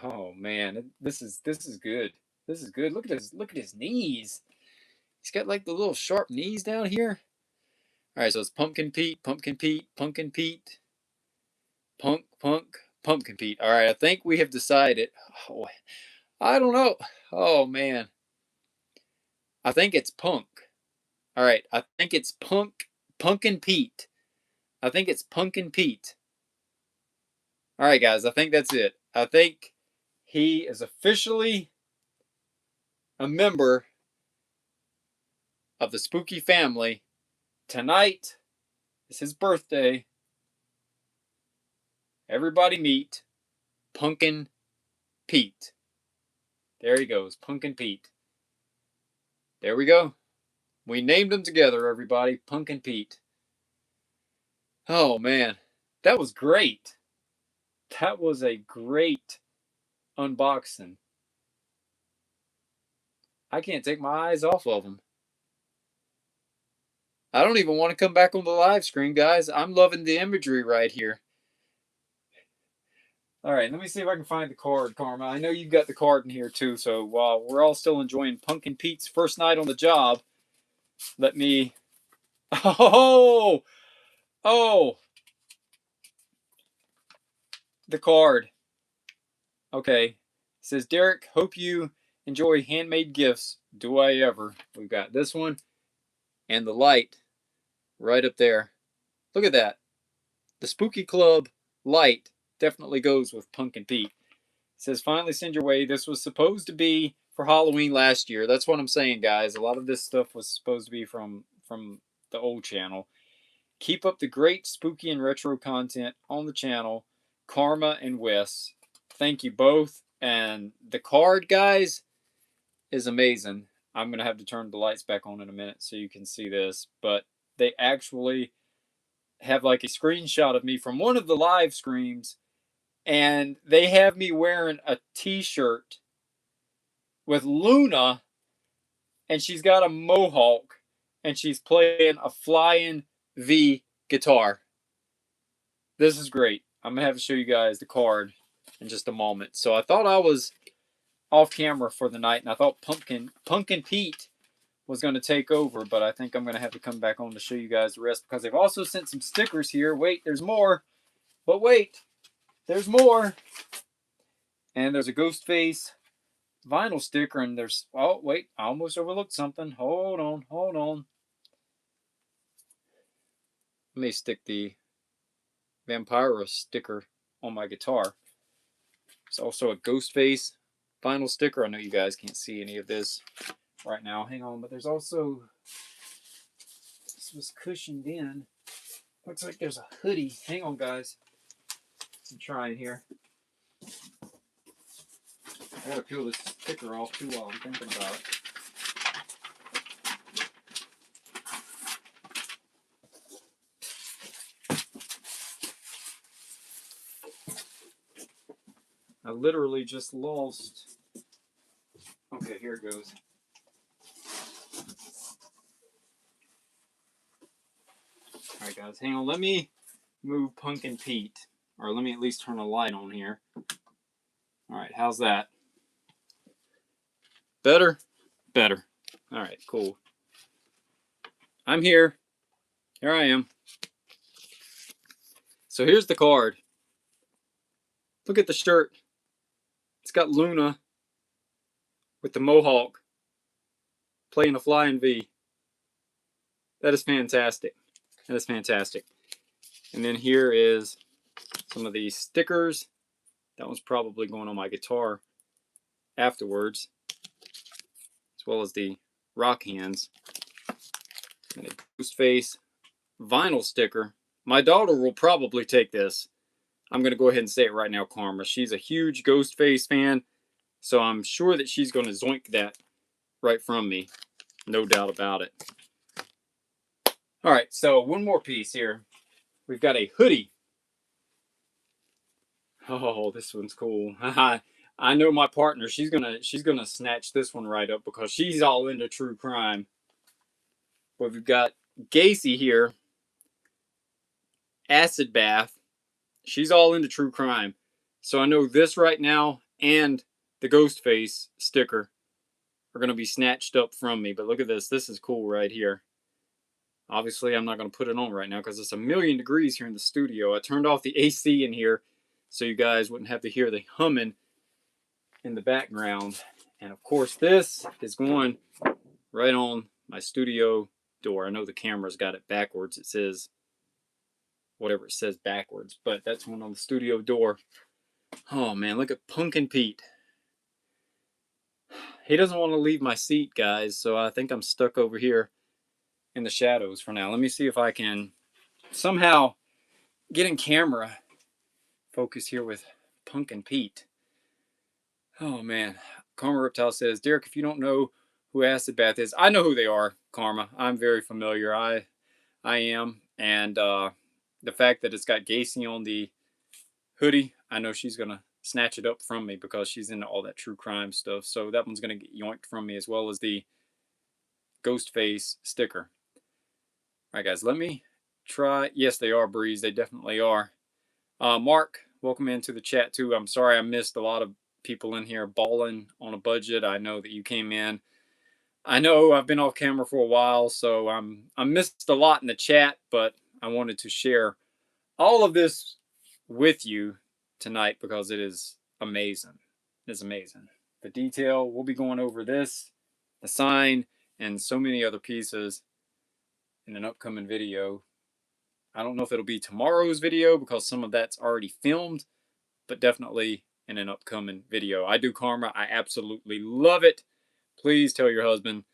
oh man, this is good. This is good. Look at his knees. He's got like the little sharp knees down here. All right, so it's Pumpkin Pete, Pumpkin Pete, Pumpkin Pete, Pumpkin Pete. All right, I think we have decided. Oh, I don't know. Oh man, I think it's Punk. All right, I think it's Pumpkin Pete. I think it's Pumpkin Pete. All right, guys, I think that's it. I think he is officially a member of the Spooky family. Tonight is his birthday. Everybody meet Pumpkin Pete. There he goes, Pumpkin Pete. There we go. We named them together, everybody. Pumpkin Pete. Oh, man. That was great. That was a great unboxing. I can't take my eyes off of them. I don't even want to come back on the live screen, guys. I'm loving the imagery right here. All right, let me see if I can find the card, Karma. I know you got the card in here too, so while we're all still enjoying Pumpkin Pete's first night on the job, let me... Oh! The card. Okay. It says, Derek, hope you enjoy handmade gifts. Do I ever? We've got this one and the light right up there. Look at that. The Spooky Club light definitely goes with Pumpkin Pete. It says, finally send your way. This was supposed to be for Halloween last year. That's what I'm saying, guys. A lot of this stuff was supposed to be from the old channel. Keep up the great spooky and retro content on the channel. Karma and Wes. Thank you both. And the card, guys, is amazing. I'm going to have to turn the lights back on in a minute so you can see this. But they actually have like a screenshot of me from one of the live streams. And they have me wearing a t-shirt with Luna. And she's got a mohawk. And she's playing a Flying V guitar. This is great. I'm going to have to show you guys the card in just a moment. So I thought I was off camera for the night, and I thought Pumpkin Pete was going to take over, but I think I'm going to have to come back on to show you guys the rest because they've also sent some stickers here. Wait, there's more. But wait, there's more. And there's a Ghostface vinyl sticker, and there's... Oh, wait, I almost overlooked something. Hold on. Let me stick the Vampira sticker on my guitar. There's also a Ghostface vinyl sticker. I know you guys can't see any of this right now. Hang on, but there's also... This was cushioned in. Looks like there's a hoodie. Hang on, guys. I'm trying here. I gotta peel this sticker off too while I'm thinking about it. I literally just lost. Okay, here it goes. Alright guys, hang on. Let me move Pumpkin Pete. Or let me at least turn a light on here. Alright, how's that? Better? Better. Alright, cool. I'm here. Here I am. So here's the card. Look at the shirt. It's got Luna with the mohawk playing a flying V. That is fantastic. That is fantastic. And then here is some of these stickers. That one's probably going on my guitar afterwards, as well as the rock hands. And a ghost face vinyl sticker. My daughter will probably take this. I'm going to go ahead and say it right now, Karma. She's a huge Ghostface fan, so I'm sure that she's going to zoink that right from me. No doubt about it. All right, so one more piece here. We've got a hoodie. Oh, this one's cool. I know my partner. She's gonna snatch this one right up because she's all into true crime. But we've got Gacy here. Acid bath. She's all into true crime. So I know this right now and the Ghostface sticker are going to be snatched up from me. But look at this. This is cool right here. Obviously, I'm not going to put it on right now because it's 1,000,000 degrees here in the studio. I turned off the AC in here so you guys wouldn't have to hear the humming in the background. And of course, this is going right on my studio door. I know the camera's got it backwards. It says whatever it says backwards, but that's one on the studio door. Oh man, look at Pumpkin Pete. He doesn't want to leave my seat, guys, so I think I'm stuck over here in the shadows for now. Let me see if I can somehow get in camera focus here with Pumpkin Pete. Oh man, Karma Reptile says, Derek, if you don't know who Acid Bath is, I know who they are, Karma. I'm very familiar. I am, and the fact that it's got Gacy on the hoodie, I know she's gonna snatch it up from me because she's into all that true crime stuff. So that one's gonna get yoinked from me, as well as the Ghostface sticker. All right, guys, let me try. Yes, they are, Breeze. They definitely are. Mark, welcome into the chat too. I'm sorry I missed a lot of people in here balling on a budget. I know that you came in. I know I've been off camera for a while, so I missed a lot in the chat, but I wanted to share all of this with you tonight because it is amazing. It's amazing. The detail, we'll be going over this, the sign, and so many other pieces in an upcoming video. I don't know if it'll be tomorrow's video because some of that's already filmed, but definitely in an upcoming video. I do Karma. I absolutely love it. Please tell your husband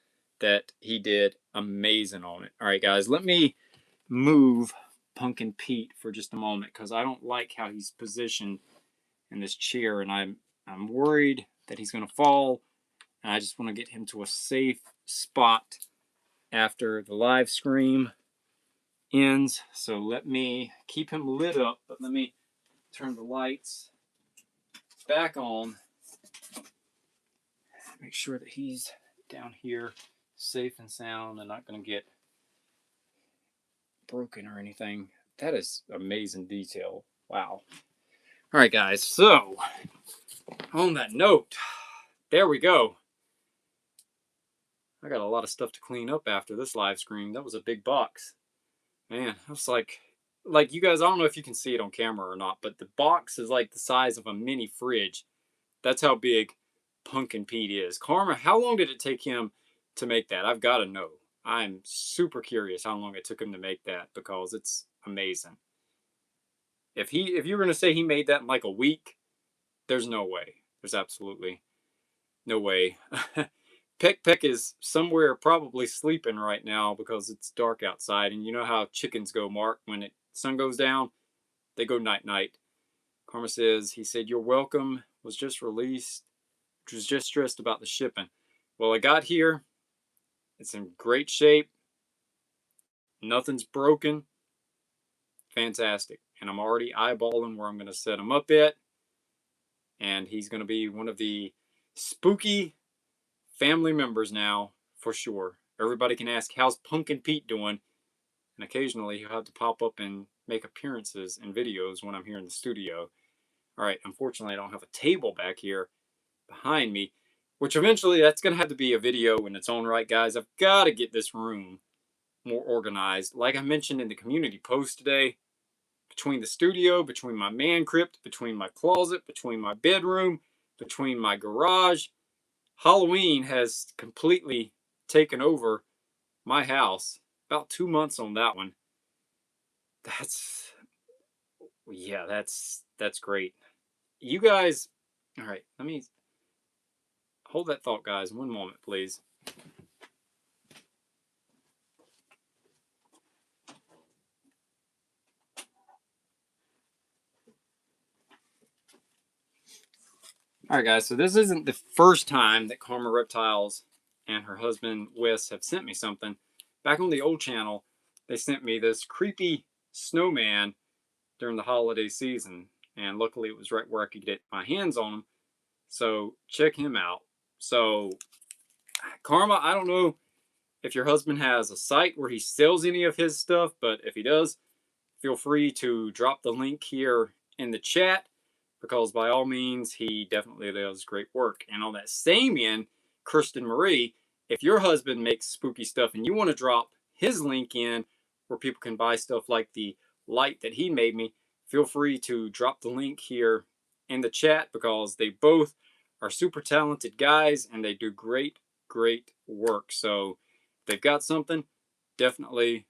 that he did amazing on it. All right, guys, let me move Pumpkin Pete for just a moment because I don't like how he's positioned in this chair, and I'm worried that he's going to fall, and I just want to get him to a safe spot after the live scream ends. So let me keep him lit up, but let me turn the lights back on. Make sure that he's down here safe and sound and not going to get broken or anything. That is amazing detail. Wow. All right, guys. So on that note, there we go. I got a lot of stuff to clean up after this live stream. That was a big box. Man, I was like you guys, I don't know if you can see it on camera or not, but the box is like the size of a mini fridge. That's how big Pumpkin Pete is. Karma, how long did it take him to make that? I've got to know. I'm super curious how long it took him to make that because it's amazing. If you were going to say he made that in like a week, there's no way. There's absolutely no way. Peck is somewhere probably sleeping right now because it's dark outside. And you know how chickens go, Mark. When the sun goes down, they go night-night. Karma says, he said, "You're welcome. Was just released. Was just stressed about the shipping." Well, I got here. It's in great shape. Nothing's broken. Fantastic. And I'm already eyeballing where I'm going to set him up at. And he's going to be one of the spooky family members now, for sure. Everybody can ask, how's Pumpkin Pete doing? And occasionally he'll have to pop up and make appearances in videos when I'm here in the studio. All right, unfortunately I don't have a table back here behind me, which eventually that's going to have to be a video in its own right, guys. I've got to get this room more organized. Like I mentioned in the community post today, between the studio, between my man crypt, between my closet, between my bedroom, between my garage, Halloween has completely taken over my house. About 2 months on that one. Yeah, that's great. You guys, all right, let me hold that thought, guys. 1 moment, please. All right, guys, so this isn't the first time that Karma Reptiles and her husband Wes have sent me something. Back on the old channel, they sent me this creepy snowman during the holiday season, and luckily it was right where I could get my hands on him. So check him out. So Karma, I don't know if your husband has a site where he sells any of his stuff, but if he does, feel free to drop the link here in the chat, because by all means, he definitely does great work. And on that same end, Kristen Marie, if your husband makes spooky stuff and you want to drop his link in where people can buy stuff like the light that he made me, feel free to drop the link here in the chat, because they both are super talented guys and they do great work. So if they've got something, definitely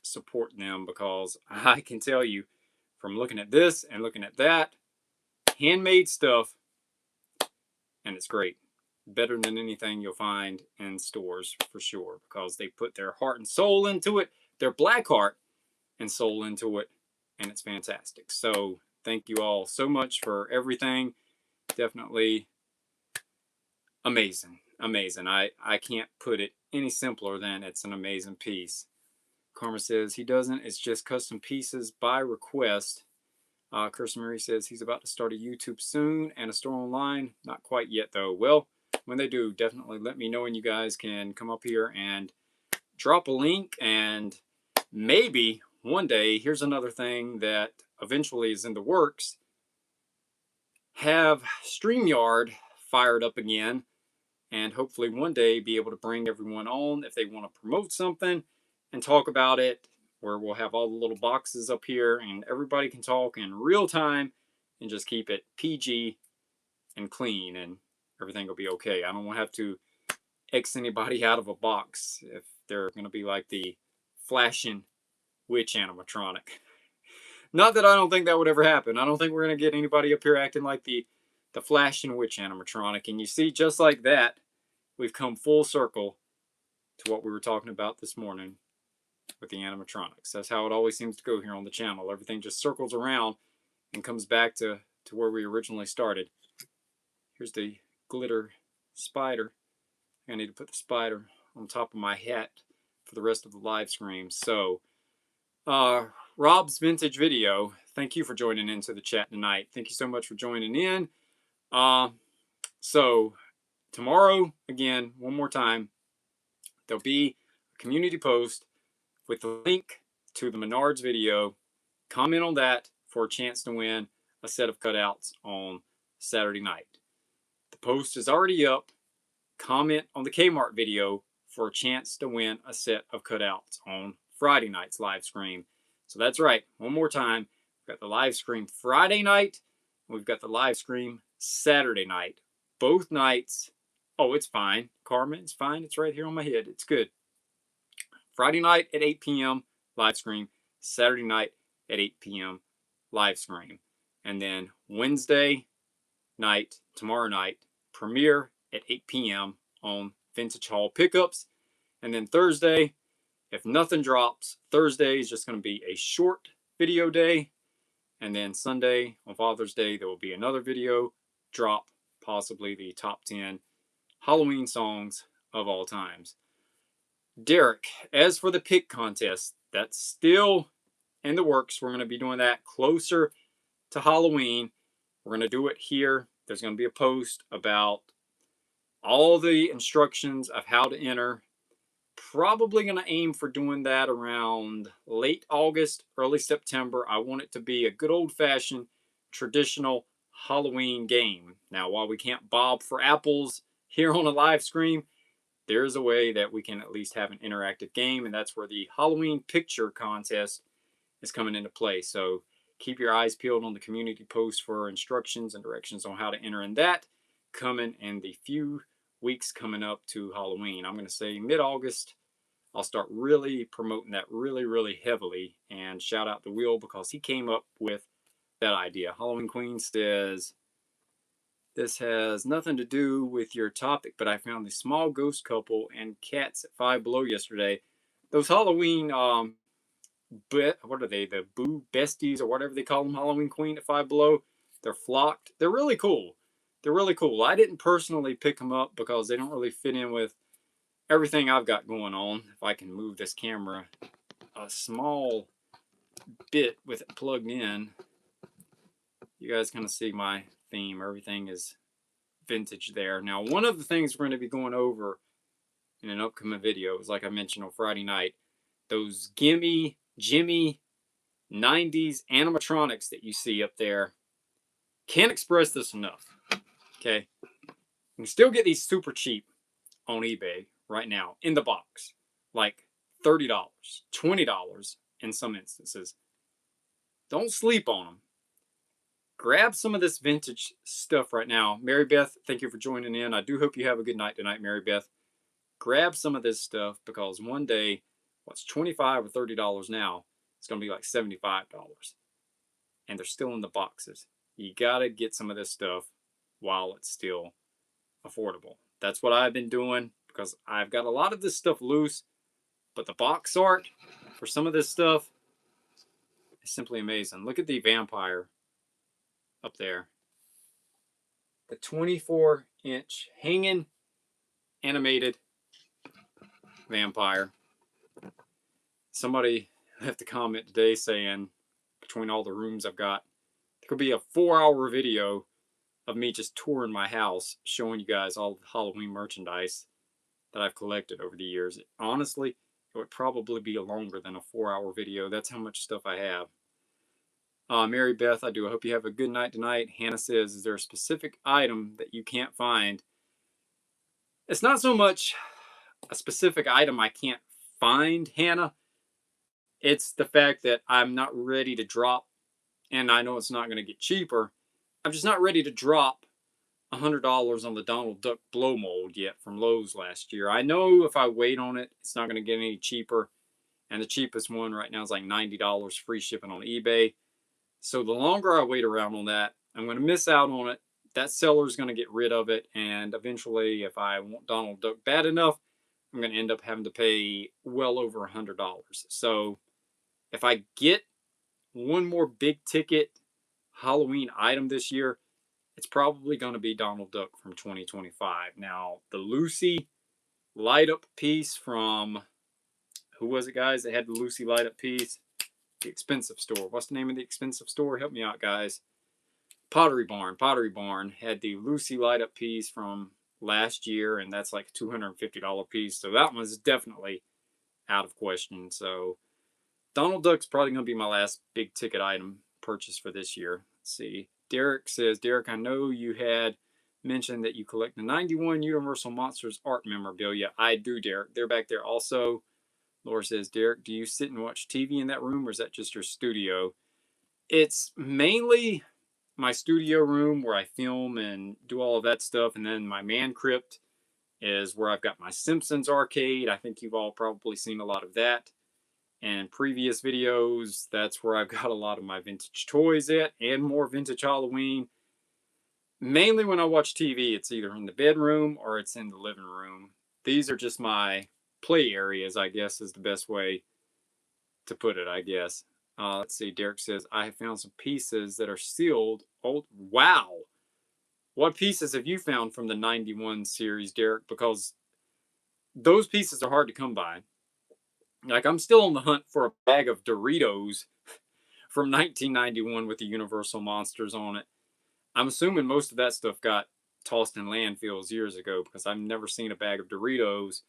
support them, because I can tell you from looking at this and looking at that, handmade stuff, and it's great. Better than anything you'll find in stores, for sure, because they put their heart and soul into it, their black heart and soul into it, and it's fantastic. So thank you all so much for everything. Definitely amazing. I can't put it any simpler than it's an amazing piece. Karma says he doesn't. It's just custom pieces by request. Kirsten Marie says he's about to start a YouTube soon and a store online. Not quite yet, though. Well, when they do, definitely let me know, and you guys can come up here and drop a link. And maybe one day, here's another thing that eventually is in the works. Have StreamYard fired up again, and hopefully one day be able to bring everyone on if they want to promote something and talk about it, where we'll have all the little boxes up here and everybody can talk in real time and just keep it PG and clean, and everything will be okay. I don't want to have to X anybody out of a box if they're going to be like the flashing witch animatronic. Not that I don't think that would ever happen. I don't think we're going to get anybody up here acting like the flashing witch animatronic. And you see, just like that, we've come full circle to what we were talking about this morning with the animatronics. That's how it always seems to go here on the channel. Everything just circles around and comes back to where we originally started. Here's the glitter spider. I need to put the spider on top of my hat for the rest of the live stream. So, Rob's Vintage Video, thank you for joining into the chat tonight. Thank you so much for joining in. So, tomorrow, again, one more time, there'll be a community post with the link to the Menards video. Comment on that for a chance to win a set of cutouts on Saturday night. The post is already up. Comment on the Kmart video for a chance to win a set of cutouts on Friday night's live stream. So that's right. One more time. We've got the live stream Friday night. We've got the live stream Saturday night. Both nights. Oh, it's fine. Carmen, it's fine. It's right here on my head. It's good. Friday night at 8 p.m. live stream. Saturday night at 8 p.m. live stream. And then Wednesday night, tomorrow night, premiere at 8 p.m. on Vintage Haul Pickups. And then Thursday, if nothing drops, Thursday is just going to be a short video day. And then Sunday, on Father's Day, there will be another video drop, possibly the top 10 Halloween songs of all times. Derek, as for the pick contest, that's still in the works. We're going to be doing that closer to Halloween. We're going to do it here. There's going to be a post about all the instructions of how to enter. Probably going to aim for doing that around late August, early September. I want it to be a good old-fashioned, traditional Halloween game. Now, while we can't bob for apples here on a live stream, there's a way that we can at least have an interactive game, and that's where the Halloween picture contest is coming into play. So keep your eyes peeled on the community post for instructions and directions on how to enter in that, coming in the few weeks coming up to Halloween. I'm going to say mid-August, I'll start really promoting that really heavily, and shout out to Will because he came up with that idea. Halloween Queen says, this has nothing to do with your topic, but I found the small ghost couple and cats at Five Below yesterday. Those Halloween, what are they? The Boo Besties or whatever they call them, Halloween Queen at Five Below. They're flocked. They're really cool. They're really cool. I didn't personally pick them up because they don't really fit in with everything I've got going on. If I can move this camera a small bit with it plugged in, you guys kind of see my theme. Everything is vintage there. Now, one of the things we're going to be going over in an upcoming video is, like I mentioned on Friday night, those Jimmy 90s animatronics that you see up there. Can't express this enough. Okay, you can still get these super cheap on eBay right now in the box, like $30, $20 in some instances. Don't sleep on them. Grab some of this vintage stuff right now. Mary Beth, thank you for joining in. I do hope you have a good night tonight, Mary Beth. Grab some of this stuff because one day, what's $25 or $30 now, it's going to be like $75. And they're still in the boxes. You got to get some of this stuff while it's still affordable. That's what I've been doing because I've got a lot of this stuff loose, but the box art for some of this stuff is simply amazing. Look at the vampire up there. The 24-inch hanging animated vampire. Somebody left a comment today saying, between all the rooms I've got, there could be a 4-hour video of me just touring my house, showing you guys all the Halloween merchandise that I've collected over the years. Honestly, it would probably be longer than a 4-hour video. That's how much stuff I have. Mary Beth, I do. I hope you have a good night tonight. Hannah says, is there a specific item that you can't find? It's not so much a specific item I can't find, Hannah. It's the fact that I'm not ready to drop, and I know it's not going to get cheaper. I'm just not ready to drop $100 on the Donald Duck blow mold yet from Lowe's last year. I know if I wait on it, it's not going to get any cheaper. And the cheapest one right now is like $90 free shipping on eBay. So the longer I wait around on that, I'm going to miss out on it. That seller's going to get rid of it. And eventually, if I want Donald Duck bad enough, I'm going to end up having to pay well over $100. So if I get one more big ticket Halloween item this year, it's probably going to be Donald Duck from 2025. Now, the Lucy light up piece from, who was it, guys, that had the Lucy light up piece? The expensive store. What's the name of the expensive store? Help me out, guys. Pottery Barn. Pottery Barn had the Lucy light up piece from last year, and that's like a $250 piece. So that one's definitely out of question. So Donald Duck's probably going to be my last big ticket item purchase for this year. Let's see. Derek says, Derek, I know you had mentioned that you collect the 91 Universal Monsters art memorabilia. I do, Derek. They're back there also. Laura says, Derek, do you sit and watch TV in that room, or is that just your studio? It's mainly my studio room where I film and do all of that stuff. And then my man crypt is where I've got my Simpsons arcade. I think you've all probably seen a lot of that. And previous videos, that's where I've got a lot of my vintage toys at and more vintage Halloween. Mainly when I watch TV, it's either in the bedroom or it's in the living room. These are just my play areas, I guess, is the best way to put it, I guess. Let's see. Derek says, I have found some pieces that are sealed. Oh, wow. What pieces have you found from the 91 series, Derek? Because those pieces are hard to come by. Like, I'm still on the hunt for a bag of Doritos from 1991 with the Universal Monsters on it. I'm assuming most of that stuff got tossed in landfills years ago because I've never seen a bag of Doritos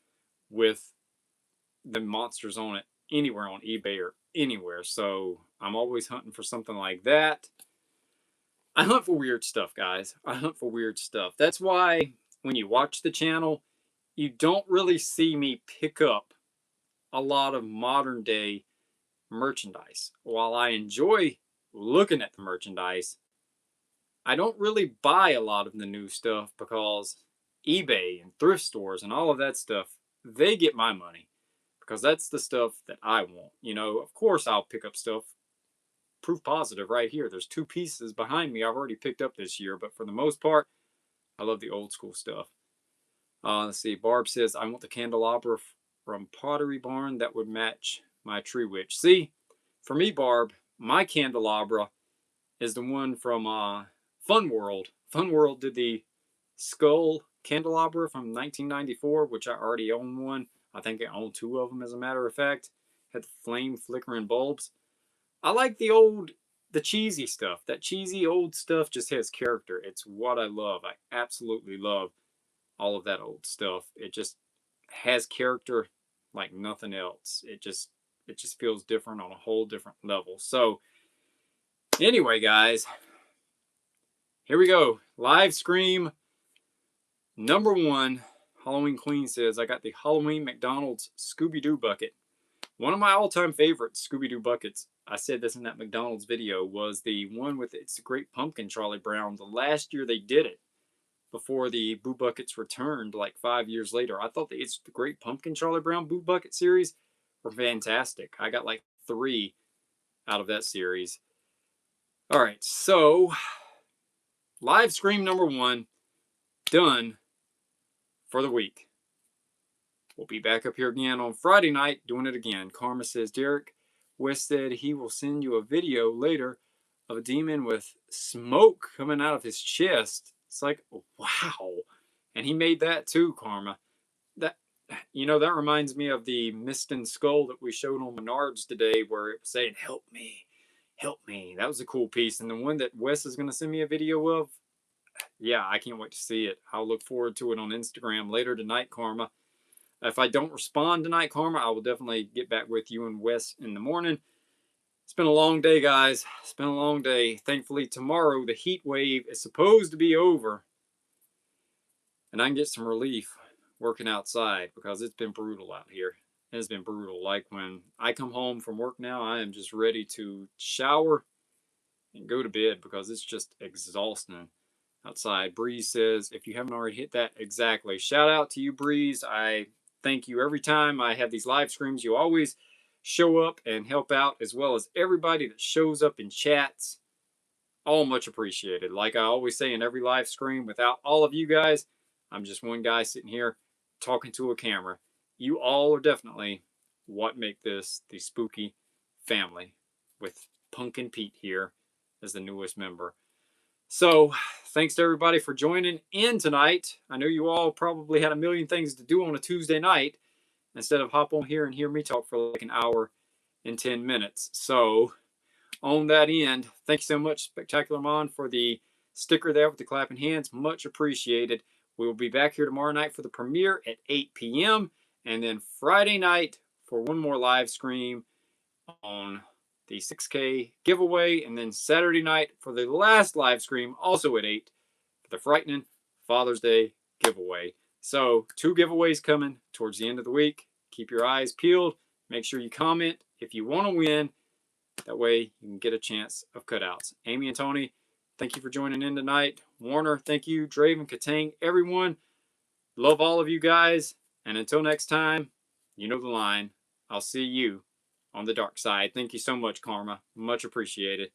with the monsters on it anywhere on eBay or anywhere. So I'm always hunting for something like that. I hunt for weird stuff, guys. I hunt for weird stuff. That's why when you watch the channel, you don't really see me pick up a lot of modern day merchandise. While I enjoy looking at the merchandise, I don't really buy a lot of the new stuff because eBay and thrift stores and all of that stuff, they get my money because that's the stuff that I want. You know, of course I'll pick up stuff. Proof positive right here. There's 2 pieces behind me I've already picked up this year, but for the most part, I love the old school stuff. Let's see. Barb says, I want the candelabra from Pottery Barn that would match my tree witch. See, for me, Barb, my candelabra is the one from Fun World. Fun World did the skull candelabra from 1994, which I already own one. I think I own 2 of them, as a matter of fact. Had the flame flickering bulbs. I like the cheesy stuff. That cheesy old stuff just has character. It's what I love. I absolutely love all of that old stuff. It just has character like nothing else. It just feels different on a whole different level. So anyway, guys, here we go. LiveSCREAM #1. Halloween Queen says, I got the Halloween McDonald's Scooby-Doo bucket. One of my all-time favorite Scooby-Doo buckets, I said this in that McDonald's video, was the one with It's the Great Pumpkin Charlie Brown. The last year they did it, before the Boo Buckets returned like 5 years later. I thought the It's the Great Pumpkin Charlie Brown Boo Bucket series were fantastic. I got like 3 out of that series. All right, so LiveSCREAM #1 done for the week. We'll be back up here again on Friday night doing it again. Karma says, Derek West said he will send you a video later of a demon with smoke coming out of his chest. It's like, wow. And he made that too, Karma. That, you know, that reminds me of the Miston skull that we showed on Menards today, where it was saying, help me, help me. That was a cool piece. And the one that Wes is going to send me a video of, yeah, I can't wait to see it. I'll look forward to it on Instagram later tonight, Karma. If I don't respond tonight, Karma, I will definitely get back with you and Wes in the morning. It's been a long day, guys. It's been a long day. Thankfully, tomorrow, the heat wave is supposed to be over. And I can get some relief working outside because it's been brutal out here. It has been brutal. Like when I come home from work now, I am just ready to shower and go to bed because it's just exhausting outside. Breeze says, if you haven't already hit that, exactly. Shout out to you, Breeze. I thank you every time I have these live streams. You always show up and help out, as well as everybody that shows up in chats. All much appreciated. Like I always say in every live stream, without all of you guys, I'm just one guy sitting here talking to a camera. You all are definitely what make this the spooky family, with Pumpkin Pete here as the newest member. So, thanks to everybody for joining in tonight. I know you all probably had a million things to do on a Tuesday night instead of hop on here and hear me talk for like an hour and 10 minutes. So, on that end, thank you so much, Spectacular Mon, for the sticker there with the clapping hands. Much appreciated. We will be back here tomorrow night for the premiere at 8 p.m. And then Friday night for one more live stream on the 6K giveaway, and then Saturday night for the last live stream, also at 8, for the Frightening Father's Day giveaway. So 2 giveaways coming towards the end of the week. Keep your eyes peeled. Make sure you comment if you want to win. That way you can get a chance of cutouts. Amy and Tony, thank you for joining in tonight. Warner, thank you. Draven, Katang, everyone. Love all of you guys. And until next time, you know the line. I'll see you on the dark side. Thank you so much, Karma. Much appreciated.